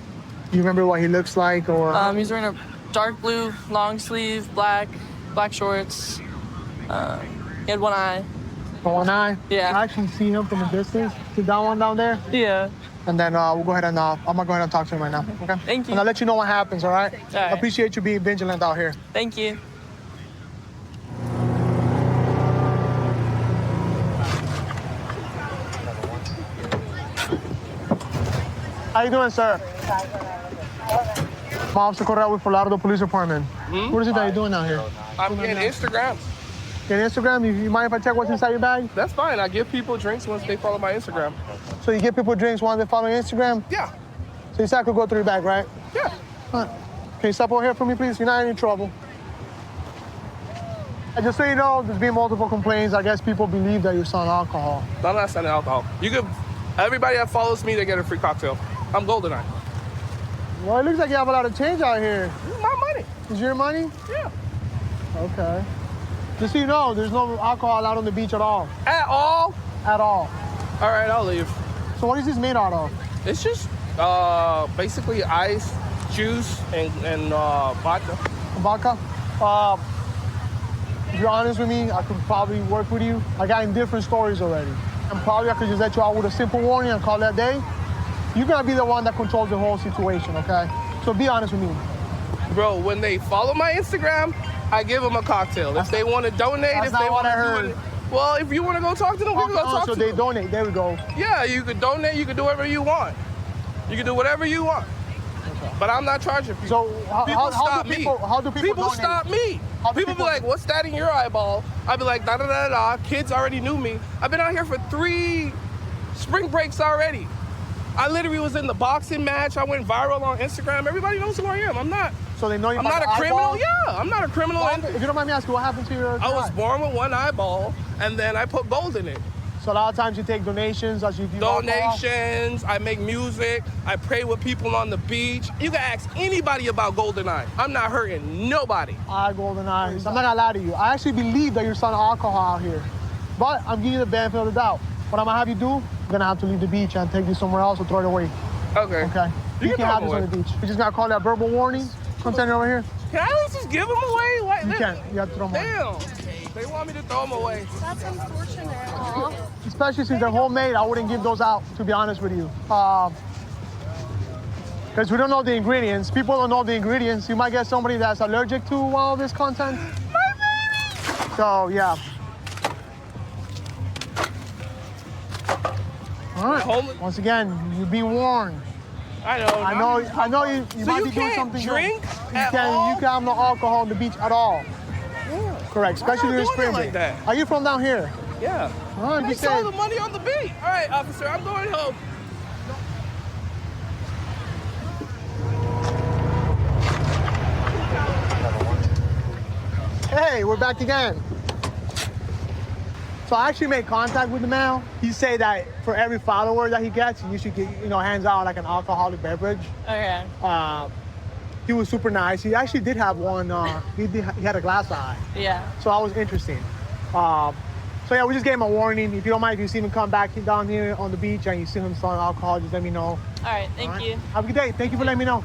Speaker 8: Do you remember what he looks like, or?
Speaker 11: He was wearing a dark blue long sleeve, black shorts. He had one eye.
Speaker 8: One eye?
Speaker 11: Yeah.
Speaker 8: I actually see him from a distance. See that one down there?
Speaker 11: Yeah.
Speaker 8: And then we'll go ahead and I'm gonna go ahead and talk to him right now. Okay.
Speaker 11: Thank you.
Speaker 8: And I'll let you know what happens. All right.
Speaker 11: All right.
Speaker 8: I appreciate you being vigilant out here.
Speaker 11: Thank you.
Speaker 8: How you doing, sir? I'm Officer Correa with Fort Lauderdale Police Department. What is it that you're doing out here?
Speaker 18: I'm getting Instagram.
Speaker 8: Get Instagram? You mind if I check what's inside your bag?
Speaker 18: That's fine. I give people drinks once they follow my Instagram.
Speaker 8: So you give people drinks once they follow your Instagram?
Speaker 18: Yeah.
Speaker 8: So you said I could go through your bag, right?
Speaker 18: Yeah.
Speaker 8: All right. Can you step over here for me, please? You're not in any trouble. And just so you know, there's been multiple complaints. I guess people believe that you're selling alcohol.
Speaker 18: I'm not selling alcohol. You could. Everybody that follows me, they get a free cocktail. I'm GoldenEye.
Speaker 8: Well, it looks like you have a lot of change out here.
Speaker 18: This is my money.
Speaker 8: Is your money?
Speaker 18: Yeah.
Speaker 8: Okay. Just so you know, there's no alcohol out on the beach at all.
Speaker 18: At all?
Speaker 8: At all.
Speaker 18: All right, I'll leave.
Speaker 8: So what is this made out of?
Speaker 18: It's just basically ice, juice, and vodka.
Speaker 8: Vodka? If you're honest with me, I could probably work with you. I got in different stories already. And probably I could just let you out with a simple warning and call that day. you're gonna be the one that controls the whole situation, okay? So be honest with me.
Speaker 18: Bro, when they follow my Instagram, I give them a cocktail. If they want to donate, if they want to do it. Well, if you want to go talk to them, we can go talk to them.
Speaker 8: So they donate. There we go.
Speaker 18: Yeah, you could donate. You could do whatever you want. You can do whatever you want. Okay. But I'm not charging people.
Speaker 8: So how do people
Speaker 18: People
Speaker 8: donate?
Speaker 18: stop me. People be like, what's that in your eyeball? I'd be like, da da da da. Kids already knew me. I've been out here for 3 spring breaks already. I literally was in the boxing match. I went viral on Instagram. Everybody knows who I am. I'm not.
Speaker 8: So they know you.
Speaker 18: I'm not a criminal. Yeah, I'm not a criminal.
Speaker 8: If you don't mind me asking, what happened to your
Speaker 18: I was born with one eyeball, and then I put gold in it.
Speaker 8: So a lot of times you take donations as you do
Speaker 18: Donations, I make music, I pray with people on the beach. You can ask anybody about GoldenEye. I'm not hurting nobody.
Speaker 8: GoldenEye. I'm not gonna lie to you. I actually believe that you're selling alcohol out here. But I'm giving you the benefit of the doubt. What I'm gonna have you do, I'm gonna have to leave the beach and take you somewhere else or throw it away.
Speaker 18: Okay.
Speaker 8: Okay. You can have this on the beach. You just gotta call that verbal warning. Container over here.
Speaker 18: Can I at least just give them away? Like,
Speaker 8: you can't. You have to throw them away.
Speaker 18: Damn. They want me to throw them away.
Speaker 9: That's unfortunate. Aww.
Speaker 8: Especially since they're homemade, I wouldn't give those out, to be honest with you. Because we don't know the ingredients. People don't know the ingredients. You might get somebody that's allergic to all this content. So, yeah. All right. Once again, you've been warned.
Speaker 18: I know.
Speaker 8: I know you
Speaker 18: So
Speaker 8: might
Speaker 18: you
Speaker 8: be doing
Speaker 18: can't
Speaker 8: something
Speaker 18: drink
Speaker 8: wrong.
Speaker 18: at all?
Speaker 8: You can have no alcohol on the beach at all.
Speaker 18: Yeah.
Speaker 8: Correct, especially during spring break.
Speaker 18: Like that.
Speaker 8: Are you from down here?
Speaker 18: Yeah.
Speaker 8: All right, be
Speaker 18: Makes all
Speaker 8: safe.
Speaker 18: the money on the beach. All right, officer, I'm going home.
Speaker 8: Hey, we're back again. So I actually made contact with the man. He said that for every follower that he gets, he usually hands out like an alcoholic beverage.
Speaker 11: Okay.
Speaker 8: He was super nice. He actually did have one. He had a glass eye.
Speaker 11: Yeah.
Speaker 8: So that was interesting. So yeah, we just gave him a warning. If you don't mind, if you see him come back down here on the beach and you see him selling alcohol, just let me know.
Speaker 11: All right. Thank you.
Speaker 8: Have a good day. Thank you for letting me know.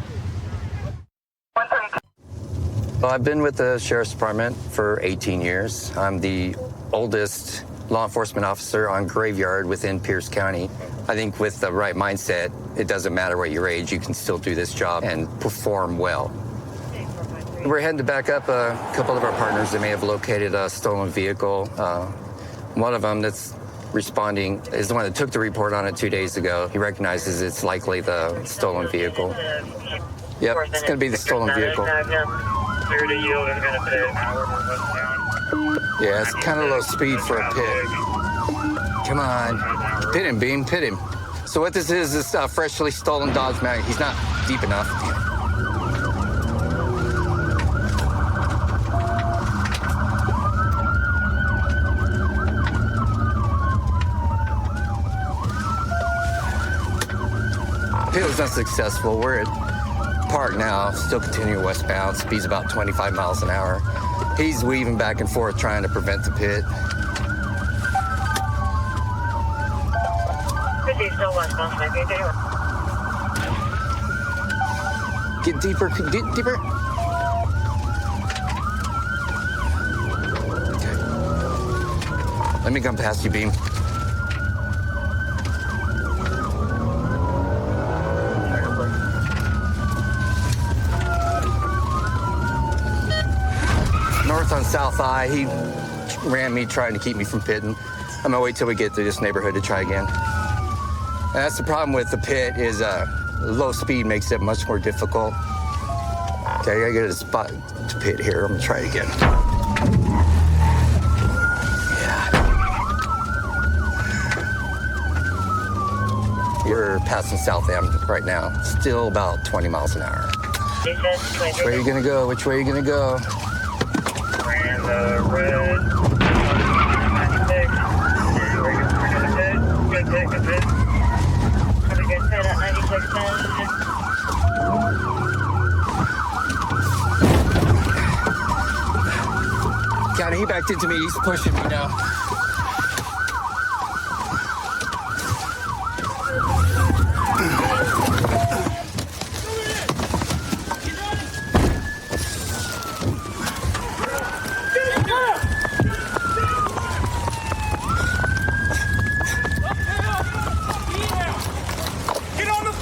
Speaker 1: Well, I've been with the Sheriff's Department for 18 years. I'm the oldest law enforcement officer on Graveyard within Pierce County. I think with the right mindset, it doesn't matter what your age, you can still do this job and perform well. We're heading to back up a couple of our partners that may have located a stolen vehicle. One of them that's responding is the one that took the report on it 2 days ago. He recognizes it's likely the stolen vehicle. Yep, it's going to be the stolen vehicle. Yeah, it's kind of low speed for a pit. Come on. Pit him, Beam, pit him. So what this is freshly stolen Dodge Mag. He's not deep enough. Pit was unsuccessful. We're at Park now, still continuing westbound. Speed's about 25 miles an hour. He's weaving back and forth trying to prevent the pit. Get deeper, deeper. Okay. Let me come past you, Beam. North on South I, he ran me trying to keep me from pitting. I'm gonna wait till we get through this neighborhood to try again. And that's the problem with the pit is low speed makes it much more difficult. Okay, I gotta get a spot to pit here. I'm gonna try it again. Yeah. We're passing South Am right now. Still about 20 miles an hour. Which way are you gonna go? Which way are you gonna go?
Speaker 16: And red. 96. Good pit, good pit. Have a good pit at 96
Speaker 1: Got it, he backed into me. He's pushing me now.
Speaker 18: Get on the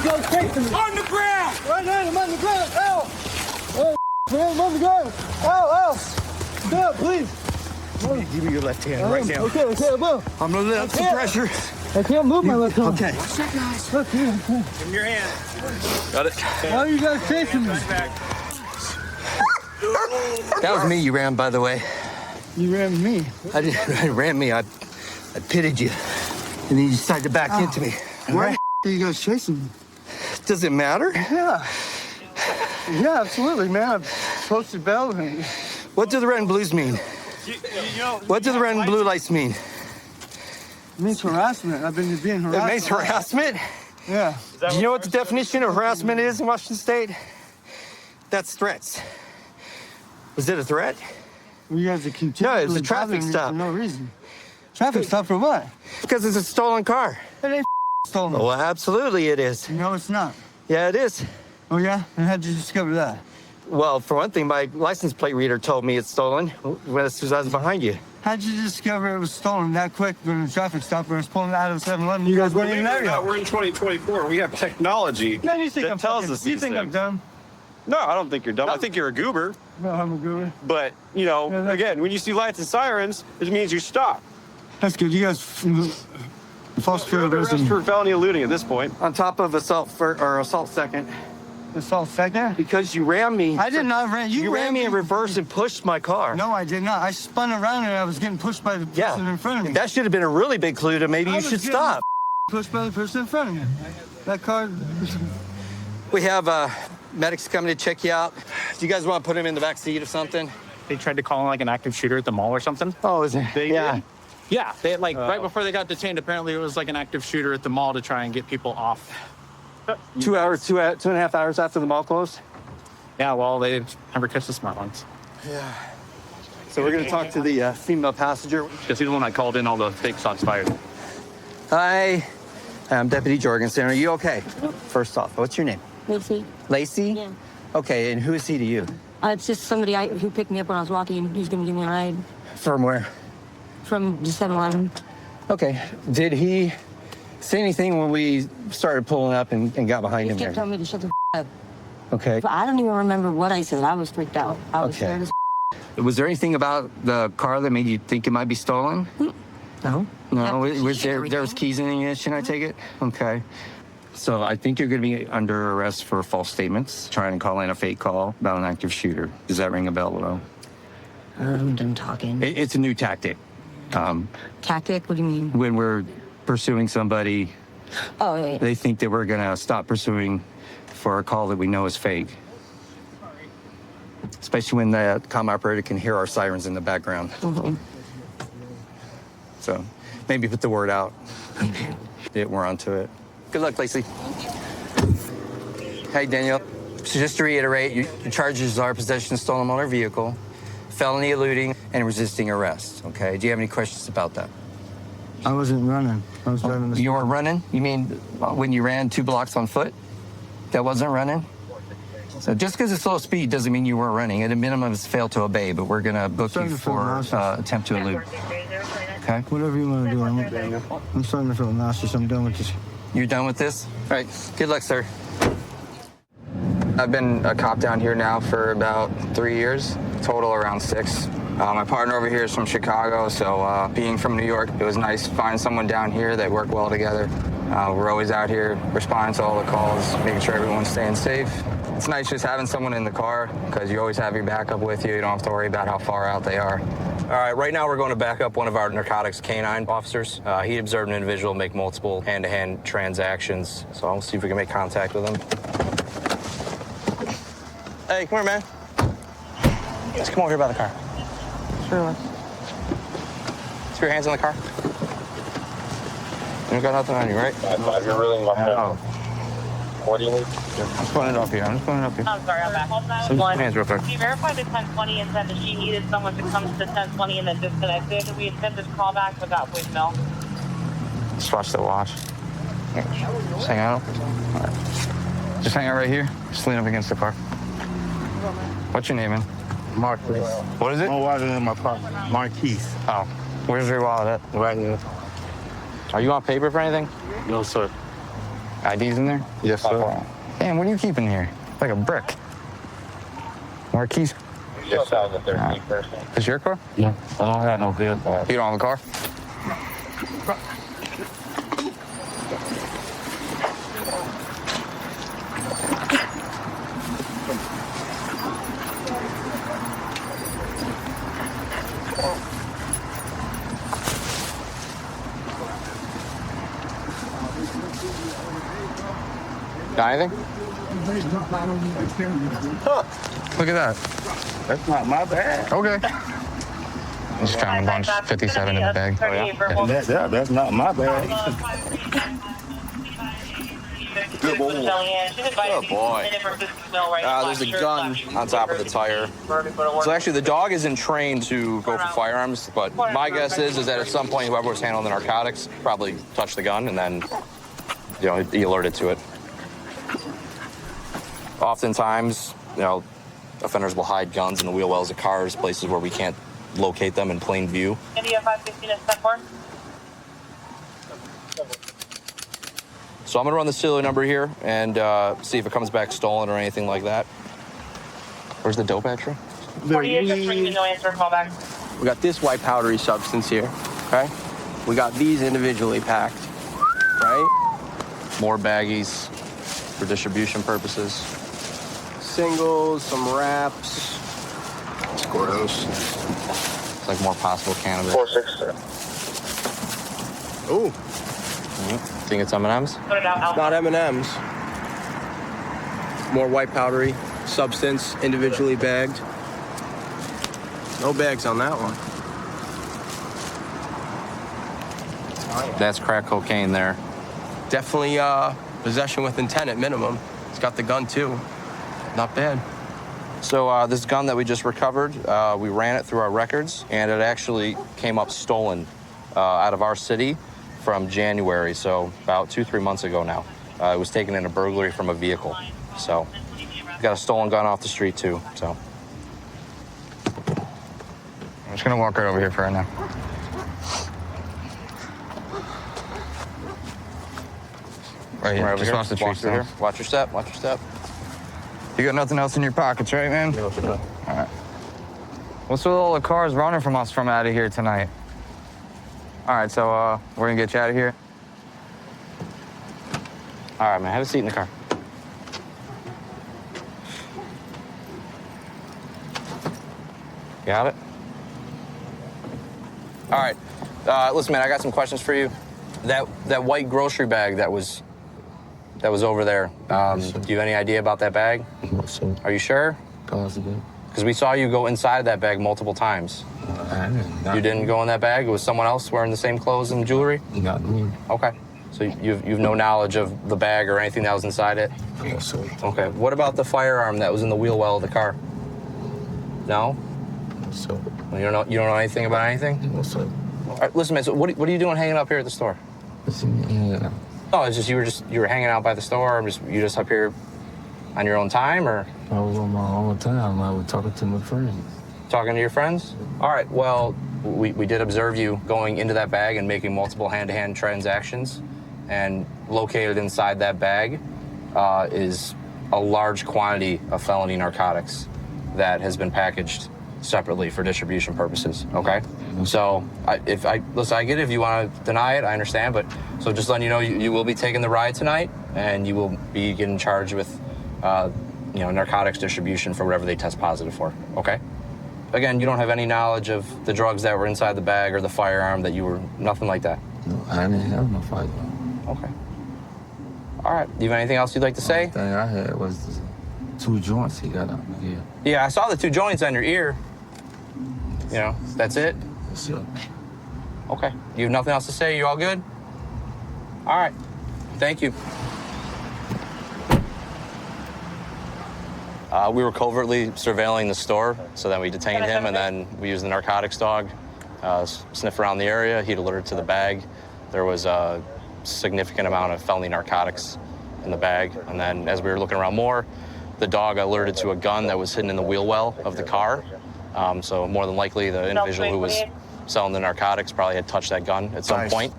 Speaker 8: guys chasing me?
Speaker 18: On the ground!
Speaker 8: Right there, I'm on the ground. Ow! Oh, man, I'm on the ground. Ow, ow. Bill, please.
Speaker 15: Give me your left hand right now.
Speaker 8: Okay, Bill.
Speaker 15: I'm gonna let up some pressure.
Speaker 8: I can't move my left hand.
Speaker 15: Okay.
Speaker 18: What's that, guys?
Speaker 8: Look here.
Speaker 18: Give me your hand.
Speaker 15: Got it.
Speaker 8: Why are you guys chasing me?
Speaker 1: That was me you ran, by the way.
Speaker 8: You ran me.
Speaker 1: I didn't I ran me. I pitted you. And then you decided to back into me.
Speaker 8: Why are you guys chasing me?
Speaker 1: Does it matter?
Speaker 8: Yeah. Yeah, absolutely, man. I've posted bail.
Speaker 1: What do the red and blues mean? What do the red and blue lights mean?
Speaker 8: It means harassment. I've been being harassed.
Speaker 1: It means harassment?
Speaker 8: Yeah.
Speaker 1: Do you know what the definition of harassment is in Washington State? That's threats. Was it a threat?
Speaker 8: You guys are continually
Speaker 1: No, it was a traffic
Speaker 8: bothering me
Speaker 1: stop.
Speaker 8: for no reason. Traffic stop for what?
Speaker 1: Because it's a stolen car.
Speaker 8: It ain't stolen.
Speaker 1: Well, absolutely it is.
Speaker 8: No, it's not.
Speaker 1: Yeah, it is.
Speaker 8: Oh, yeah? And how'd you discover that?
Speaker 1: Well, for one thing, my license plate reader told me it's stolen as soon as I was behind you.
Speaker 8: How'd you discover it was stolen that quick during the traffic stop when I was pulling out of 7-Eleven? You guys weren't even there yet.
Speaker 2: We're in 2024. We have technology
Speaker 8: Man, you think
Speaker 2: that
Speaker 8: I'm
Speaker 2: tells
Speaker 8: fucking-
Speaker 2: us
Speaker 8: You
Speaker 2: these
Speaker 8: think I'm
Speaker 2: things.
Speaker 8: dumb?
Speaker 2: No, I don't think you're dumb. I think you're a goober.
Speaker 8: No, I'm a goober.
Speaker 2: But, you know, again, when you see lights and sirens, it means you stop.
Speaker 8: That's good. You guys false
Speaker 2: You're under arrest
Speaker 8: arrest
Speaker 2: for felony eluding at this point.
Speaker 1: On top of assault assault second.
Speaker 8: Assault second?
Speaker 1: Because you ran me.
Speaker 8: I did not ran.
Speaker 1: You ran me in reverse and pushed my car.
Speaker 8: No, I did not. I spun around and I was getting pushed by the person in front of me.
Speaker 1: That should have been a really big clue to maybe
Speaker 8: I
Speaker 1: you
Speaker 8: was
Speaker 1: should
Speaker 8: getting
Speaker 1: stop.
Speaker 8: Pushed by the person in front of me. That car.
Speaker 1: We have medics coming to check you out. Do you guys want to put him in the back seat or something?
Speaker 13: They tried to call him like an active shooter at the mall or something.
Speaker 1: Oh, is it? Yeah.
Speaker 13: Yeah, they like right before they got detained. Apparently, it was like an active shooter at the mall to try and get people off.
Speaker 1: 2 hours, two and a half hours after the mall closed?
Speaker 13: Yeah, well, they never catch the smart ones.
Speaker 1: Yeah. So we're going to talk to the female passenger.
Speaker 13: Because he's the one that called in all the fake shots fired.
Speaker 1: Hi, I'm Deputy Jorgensen. Are you okay? First off, what's your name?
Speaker 17: Lacey.
Speaker 1: Lacey?
Speaker 17: Yeah.
Speaker 1: Okay, and who is he to you?
Speaker 17: It's just somebody who picked me up when I was walking. He's gonna give me a ride
Speaker 1: From where?
Speaker 17: from the 7-Eleven.
Speaker 1: Okay. Did he say anything when we started pulling up and got behind
Speaker 17: He
Speaker 1: him
Speaker 17: kept
Speaker 1: there?
Speaker 17: telling me to shut the up.
Speaker 1: Okay.
Speaker 17: But I don't even remember what I said. I was freaked out. I was
Speaker 1: Okay.
Speaker 17: scared as
Speaker 1: Was there anything about the car that made you think it might be stolen?
Speaker 17: No.
Speaker 1: No? Was there was keys in the ignition, I take it? Okay. So I think you're going to be under arrest for false statements, trying to call in a fake call about an active shooter. Does that ring a bell at all?
Speaker 17: I'm done talking.
Speaker 1: It's a new tactic.
Speaker 17: Tactic? What do you mean?
Speaker 1: When we're pursuing somebody,
Speaker 17: Oh, yeah.
Speaker 1: they think that we're going to stop pursuing for a call that we know is fake. Especially when the comm operator can hear our sirens in the background.
Speaker 17: Mhm.
Speaker 1: So maybe put the word out. that we're onto it. Good luck, Lacey. Hey, Daniel. So just to reiterate, your charges are possession of stolen motor vehicle, felony eluding, and resisting arrest, okay? Do you have any questions about that?
Speaker 8: I wasn't running. I was driving this.
Speaker 1: You weren't running? You mean when you ran 2 blocks on foot? That wasn't running? So just because it's low speed doesn't mean you weren't running. At a minimum, it's failed to obey, but we're going to book you for attempt to elude. Okay?
Speaker 8: Whatever you want to do. I'm starting to feel nauseous. I'm done with this.
Speaker 1: You're done with this? All right. Good luck, sir.
Speaker 3: I've been a cop down here now for about 3 years, total around 6. My partner over here is from Chicago, so being from New York, it was nice to find someone down here that worked well together. We're always out here responding to all the calls, making sure everyone's staying safe. It's nice just having someone in the car because you always have your backup with you. You don't have to worry about how far out they are.
Speaker 21: All right, right now we're going to back up one of our narcotics canine officers. He observed an individual make multiple hand-to-hand transactions, so I'll see if we can make contact with him. Hey, come here, man. Just come over here by the car.
Speaker 17: Sure.
Speaker 21: Put your hands on the car. You got nothing on you, right?
Speaker 7: You're really in my phone. What do you need?
Speaker 21: I'm putting it up here. I'm just putting it up here.
Speaker 22: I'm sorry, I'm back. Hold on.
Speaker 21: So just put your hands real quick.
Speaker 22: She verified the 1020 and said that she needed someone to come to the 1020 and then disconnected. We attempted to call back but got voicemail.
Speaker 21: Just watch the watch. Here, just hang out. All right. Just hang out right here. Just lean up against the car. What's your name, man?
Speaker 7: Marquise.
Speaker 21: What is it?
Speaker 7: My wallet in my pocket. Marquise.
Speaker 21: Oh. Where's your wallet at?
Speaker 7: Right here.
Speaker 21: Are you on paper for anything?
Speaker 7: No, sir.
Speaker 21: ID's in there?
Speaker 7: Yes, sir.
Speaker 21: Damn, what are you keeping here? Like a brick. More keys?
Speaker 7: Yes, sir.
Speaker 21: Is your car?
Speaker 7: Yeah. I don't have no vehicle.
Speaker 21: You don't have a car? Got anything?
Speaker 7: Huh.
Speaker 21: Look at that.
Speaker 7: That's not my bag.
Speaker 21: Okay. I'm just trying to bunch 57 in the bag.
Speaker 7: Oh, yeah? That's not my bag.
Speaker 22: Good boy.
Speaker 5: Good boy. There's a gun on top of the tire. So actually, the dog isn't trained to go for firearms, but my guess is that at some point, whoever was handling the narcotics probably touched the gun, and then, he alerted to it. Oftentimes, offenders will hide guns in the wheel wells of cars, places where we can't locate them in plain view.
Speaker 22: India 515 is 10-4.
Speaker 5: So I'm gonna run the serial number here and see if it comes back stolen or anything like that. Where's the dope actually?
Speaker 22: 48 just ringing, no answer, call back.
Speaker 5: We got this white powdery substance here, okay? We got these individually packed, right? More baggies for distribution purposes. Singles, some wraps. Gordos. It's like more possible cannabis.
Speaker 22: 4-6, sir.
Speaker 5: Ooh. Think it's M&Ms?
Speaker 22: Put it out,
Speaker 5: It's not M&Ms. More white powdery substance, individually bagged. No bags on that one. That's crack cocaine there. Definitely possession with intent at minimum. It's got the gun too. Not bad. So this gun that we just recovered, we ran it through our records, and it actually came up stolen out of our city from January, so about 2-3 months ago now. It was taken in a burglary from a vehicle. So got a stolen gun off the street too, so.
Speaker 21: I'm just gonna walk right over here for right now. Right here, just watch the tree here.
Speaker 5: Watch your step, watch your step.
Speaker 21: You got nothing else in your pockets, right, man?
Speaker 5: No, sir.
Speaker 21: All right. What's with all the cars running from us from out of here tonight? All right, so we're gonna get you out of here.
Speaker 5: All right, man, have a seat in the car. Got it? All right, listen, man, I got some questions for you. That white grocery bag that was over there, do you have any idea about that bag? Are you sure?
Speaker 7: Possible.
Speaker 5: Because we saw you go inside of that bag multiple times. You didn't go in that bag? It was someone else wearing the same clothes and jewelry?
Speaker 7: Not me.
Speaker 5: Okay. So you've no knowledge of the bag or anything that was inside it?
Speaker 7: Yes, sir.
Speaker 5: Okay. What about the firearm that was in the wheel well of the car? No?
Speaker 7: So.
Speaker 5: You don't know anything about anything?
Speaker 7: No, sir.
Speaker 5: All right, listen, man. So what are you doing hanging up here at the store?
Speaker 7: Yeah.
Speaker 5: Oh, it's just you were hanging out by the store. You just up here on your own time, or?
Speaker 7: I was on my own time. I was talking to my friends.
Speaker 5: Talking to your friends? All right. Well, we did observe you going into that bag and making multiple hand-to-hand transactions, and located inside that bag is a large quantity of felony narcotics that has been packaged separately for distribution purposes, okay? So listen, I get it. If you want to deny it, I understand, but so just letting you know, you will be taking the ride tonight, and you will be getting charged with, narcotics distribution for whatever they test positive for, okay? Again, you don't have any knowledge of the drugs that were inside the bag or the firearm nothing like that?
Speaker 7: No, I didn't have no firearm.
Speaker 5: Okay. All right, do you have anything else you'd like to say?
Speaker 7: The thing I had was 2 joints he got on my ear.
Speaker 5: Yeah, I saw the 2 joints on your ear. That's it?
Speaker 7: Yes, sir.
Speaker 5: Okay. You have nothing else to say? You all good? All right. Thank you. We were covertly surveilling the store, so then we detained him, and then we used the narcotics dog, sniff around the area. He'd alerted to the bag. There was a significant amount of felony narcotics in the bag, and then as we were looking around more, the dog alerted to a gun that was hidden in the wheel well of the car. So more than likely, the individual who was selling the narcotics probably had touched that gun at some point,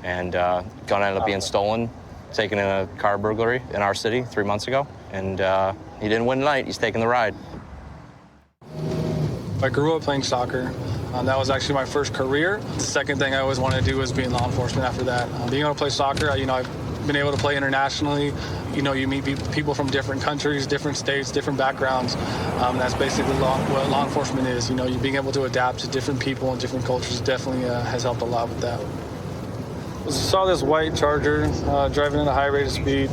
Speaker 5: and gun ended up being stolen. taken in a car burglary in our city 3 months ago, and he didn't win tonight. He's taking the ride.
Speaker 6: I grew up playing soccer. That was actually my first career. The second thing I always wanted to do was be in law enforcement after that. Being able to play soccer, I've been able to play internationally. You meet people from different countries, different states, different backgrounds. That's basically what law enforcement is. You being able to adapt to different people and different cultures definitely has helped a lot with that. I saw this white Charger driving at a high rate of speed.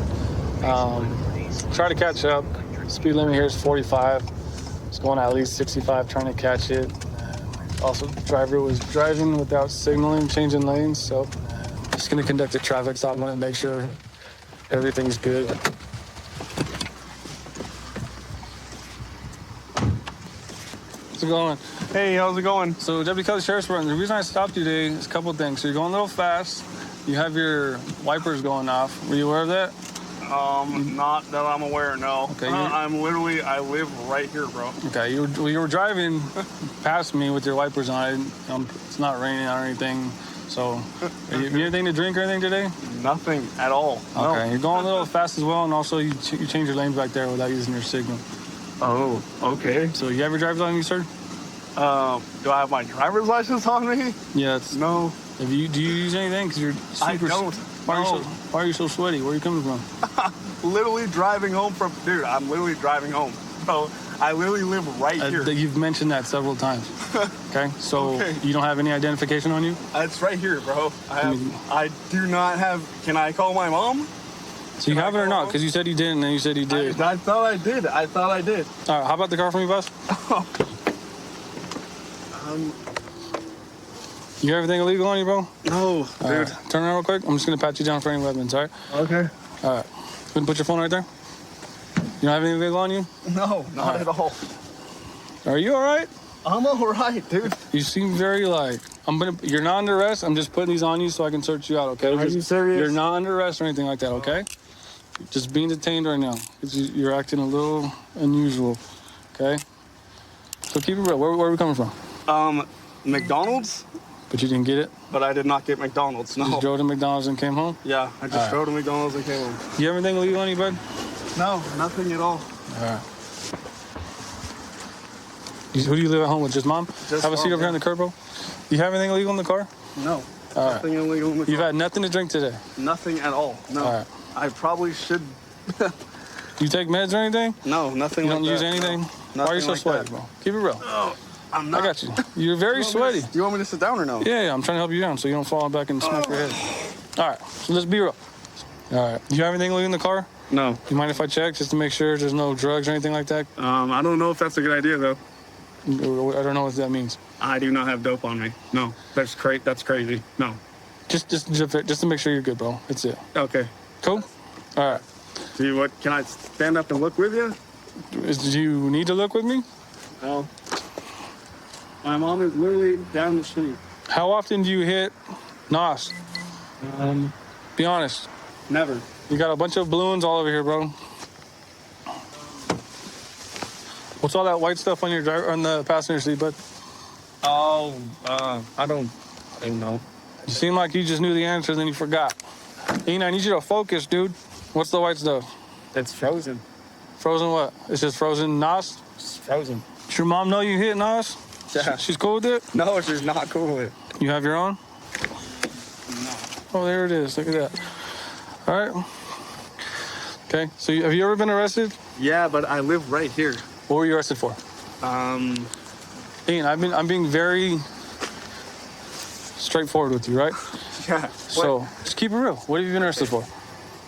Speaker 6: Try to catch up. Speed limit here is 45. It's going at least 65 trying to catch it. Also, the driver was driving without signaling, changing lanes, so just gonna conduct a traffic stop. I'm gonna make sure everything's good. How's it going?
Speaker 2: Hey, how's it going?
Speaker 6: So, Deputy Kelly Sheriff's Department, the reason I stopped you today is a couple of things. So, you're going a little fast. You have your wipers going off. Were you aware of that?
Speaker 2: Not that I'm aware, no.
Speaker 6: Okay,
Speaker 2: I live right here, bro.
Speaker 6: Okay, you were driving past me with your wipers on. It's not raining or anything. So, you have anything to drink or anything today?
Speaker 2: Nothing at all. No.
Speaker 6: Okay, you're going a little fast as well, and also you change your lanes back there without using your signal.
Speaker 2: Oh, okay.
Speaker 6: So, you have your driver's on you, sir?
Speaker 2: Do I have my driver's license on me?
Speaker 6: Yes.
Speaker 2: No.
Speaker 6: Do you use anything? Because you're super.
Speaker 2: I don't.
Speaker 6: Why are you so sweaty? Where are you coming from?
Speaker 2: Literally driving home from. Dude, I'm literally driving home. So I literally live right here.
Speaker 6: You've mentioned that several times. Okay, so you don't have any identification on you?
Speaker 2: It's right here, bro. I do not have. Can I call my mom?
Speaker 6: So you have it or not? Because you said you didn't, and then you said you did.
Speaker 2: I thought I did.
Speaker 6: All right, how about the car for me, boss? You have everything illegal on you, bro?
Speaker 2: No, dude.
Speaker 6: Right. Turn around real quick. I'm just gonna pat you down for any weapons, all right?
Speaker 2: Okay.
Speaker 6: All right. Go ahead and put your phone right there. You don't have anything illegal on you?
Speaker 2: No, not at all.
Speaker 6: Are you all right?
Speaker 2: I'm all right, dude.
Speaker 6: You seem very you're not under arrest. I'm just putting these on you so I can search you out, okay?
Speaker 2: Are you serious?
Speaker 6: You're not under arrest or anything like that, okay? Just being detained right now. You're acting a little unusual, okay? So keep it real. Where are we coming from?
Speaker 2: McDonald's?
Speaker 6: But you didn't get it?
Speaker 2: But I did not get McDonald's, no.
Speaker 6: You just drove to McDonald's and came home?
Speaker 2: Yeah, I just drove to McDonald's and came home.
Speaker 6: You have anything illegal on you, bud?
Speaker 2: No, nothing at all.
Speaker 6: All right. Who do you live at home with? Just mom?
Speaker 2: Just
Speaker 6: have a seat
Speaker 2: mom,
Speaker 6: over here in the curb, bro. Do you have anything illegal in the car?
Speaker 2: No.
Speaker 6: All right.
Speaker 2: Nothing illegal in the car.
Speaker 6: You've had nothing to drink today?
Speaker 2: Nothing at all. No.
Speaker 6: All right.
Speaker 2: I probably should.
Speaker 6: Do you take meds or anything?
Speaker 2: No, nothing
Speaker 6: like that. You don't use
Speaker 2: that.
Speaker 6: anything?
Speaker 2: No.
Speaker 6: Why are you so
Speaker 2: like
Speaker 6: sweaty,
Speaker 2: that.
Speaker 6: bro? Keep it real.
Speaker 2: Oh, I'm not.
Speaker 6: I got you. You're very sweaty.
Speaker 2: Do you want me to sit down or no?
Speaker 6: Yeah, I'm trying to help you down so you don't fall back and smack your head. All right, so let's be real. All right, do you have anything illegal in the car?
Speaker 2: No.
Speaker 6: You mind if I check just to make sure there's no drugs or anything like that?
Speaker 2: I don't know if that's a good idea though.
Speaker 6: I don't know what that means.
Speaker 2: I do not have dope on me. No, that's crazy. No.
Speaker 6: Just to make sure you're good, bro. That's it.
Speaker 2: Okay.
Speaker 6: Cool. All right.
Speaker 2: See what? Can I stand up and look with you?
Speaker 6: Do you need to look with me?
Speaker 2: No. My mom is literally down the street.
Speaker 6: How often do you hit NOS? Be honest.
Speaker 2: Never.
Speaker 6: You got a bunch of balloons all over here, bro. What's all that white stuff on the passenger seat, bud?
Speaker 2: Oh, I don't know.
Speaker 6: You seem like you just knew the answer, then you forgot. Ian, I need you to focus, dude. What's the white stuff?
Speaker 2: It's frozen.
Speaker 6: Frozen what? It's just frozen NOS?
Speaker 2: It's frozen.
Speaker 6: Does your mom know you hit NOS?
Speaker 2: Yeah.
Speaker 6: She's cool with it?
Speaker 2: No, she's not cool with it.
Speaker 6: You have your own?
Speaker 2: No.
Speaker 6: Oh, there it is. Look at that. All right. Okay. So have you ever been arrested?
Speaker 2: Yeah, but I live right here.
Speaker 6: What were you arrested for? Ian, I'm being very straightforward with you, right?
Speaker 2: Yeah.
Speaker 6: So just keep it real. What have you been arrested for?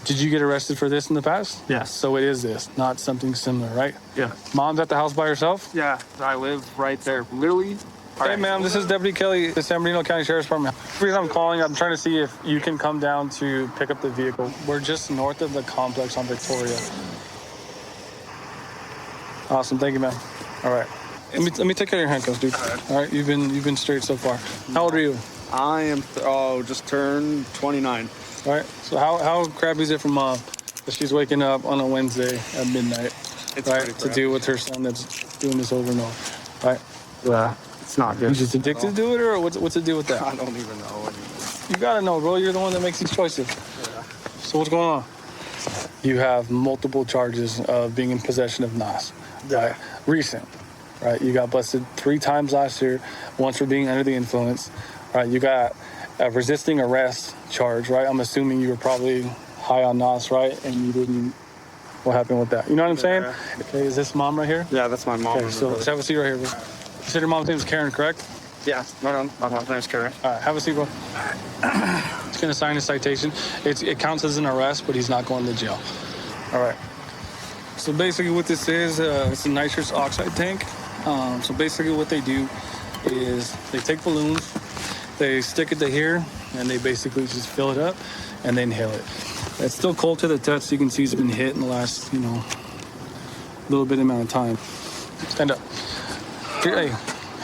Speaker 6: Did you get arrested for this in the past?
Speaker 2: Yes.
Speaker 6: So it is this, not something similar, right?
Speaker 2: Yeah.
Speaker 6: Mom's at the house by herself?
Speaker 2: Yeah, I live right there. Literally.
Speaker 6: Hey, ma'am, this is Deputy Kelly, the San Bernardino County Sheriff's Department. The reason I'm calling, I'm trying to see if you can come down to pick up the vehicle. We're just north of the complex on Victoria. Awesome, thank you, ma'am. All right. Let me take care of your handcuffs, dude. All right, you've been straight so far. How old are you?
Speaker 2: I am, just turned 29.
Speaker 6: All right, so how crappy is it for mom that she's waking up on a Wednesday at midnight, right, to deal with her son that's doing this over and over, right?
Speaker 2: Yeah, it's not good.
Speaker 6: You just addicted to it, or what's the deal with that?
Speaker 2: I don't even know anymore.
Speaker 6: You gotta know, bro. You're the one that makes these choices.
Speaker 2: Yeah.
Speaker 6: So what's going on? You have multiple charges of being in possession of NOS. Right? Recent. Right? You got busted 3 times last year, once for being under the influence. Right? You got a resisting arrest charge, right? I'm assuming you were probably high on NOS, right? And you didn't. What happened with that? You know what I'm saying? Okay, is this mom right here?
Speaker 3: Yeah, that's my mom.
Speaker 6: Okay, so let's have a seat right here, bro. You said your mom's name is Karen, correct?
Speaker 3: Yeah, no, my mom's name is Karen.
Speaker 6: All right, have a seat, bro. He's gonna sign a citation. It counts as an arrest, but he's not going to jail. All right. So basically what this is, it's a nitrous oxide tank. So basically what they do is they take balloons, they stick it to here, and they basically just fill it up and they inhale it. It's still cold to the touch, so you can see it's been hit in the last, little bit amount of time. Stand up. Hey,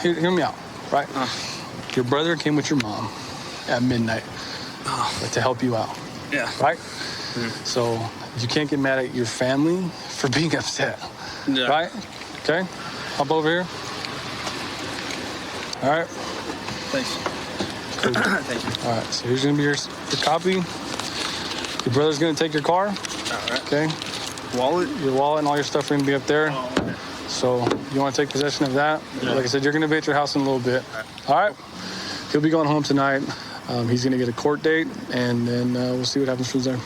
Speaker 6: hear me out, right? Your brother came with your mom at midnight to help you out.
Speaker 3: Yeah.
Speaker 6: Right? So you can't get mad at your family for being upset.
Speaker 3: Yeah.
Speaker 6: Right? Okay? Hop over here. All right.
Speaker 3: Thanks.
Speaker 6: Cool.
Speaker 3: Thank you.
Speaker 6: All right, so here's gonna be your copy. Your brother's gonna take your car.
Speaker 3: All right.
Speaker 6: Okay.
Speaker 3: Wallet?
Speaker 6: Your wallet and all your stuff are gonna be up there.
Speaker 3: Oh, okay.
Speaker 6: So you wanna take possession of that?
Speaker 3: Yeah.
Speaker 6: Like I said, you're gonna be at your house in a little bit. All right. He'll be going home tonight. He's gonna get a court date, and then we'll see what happens from there.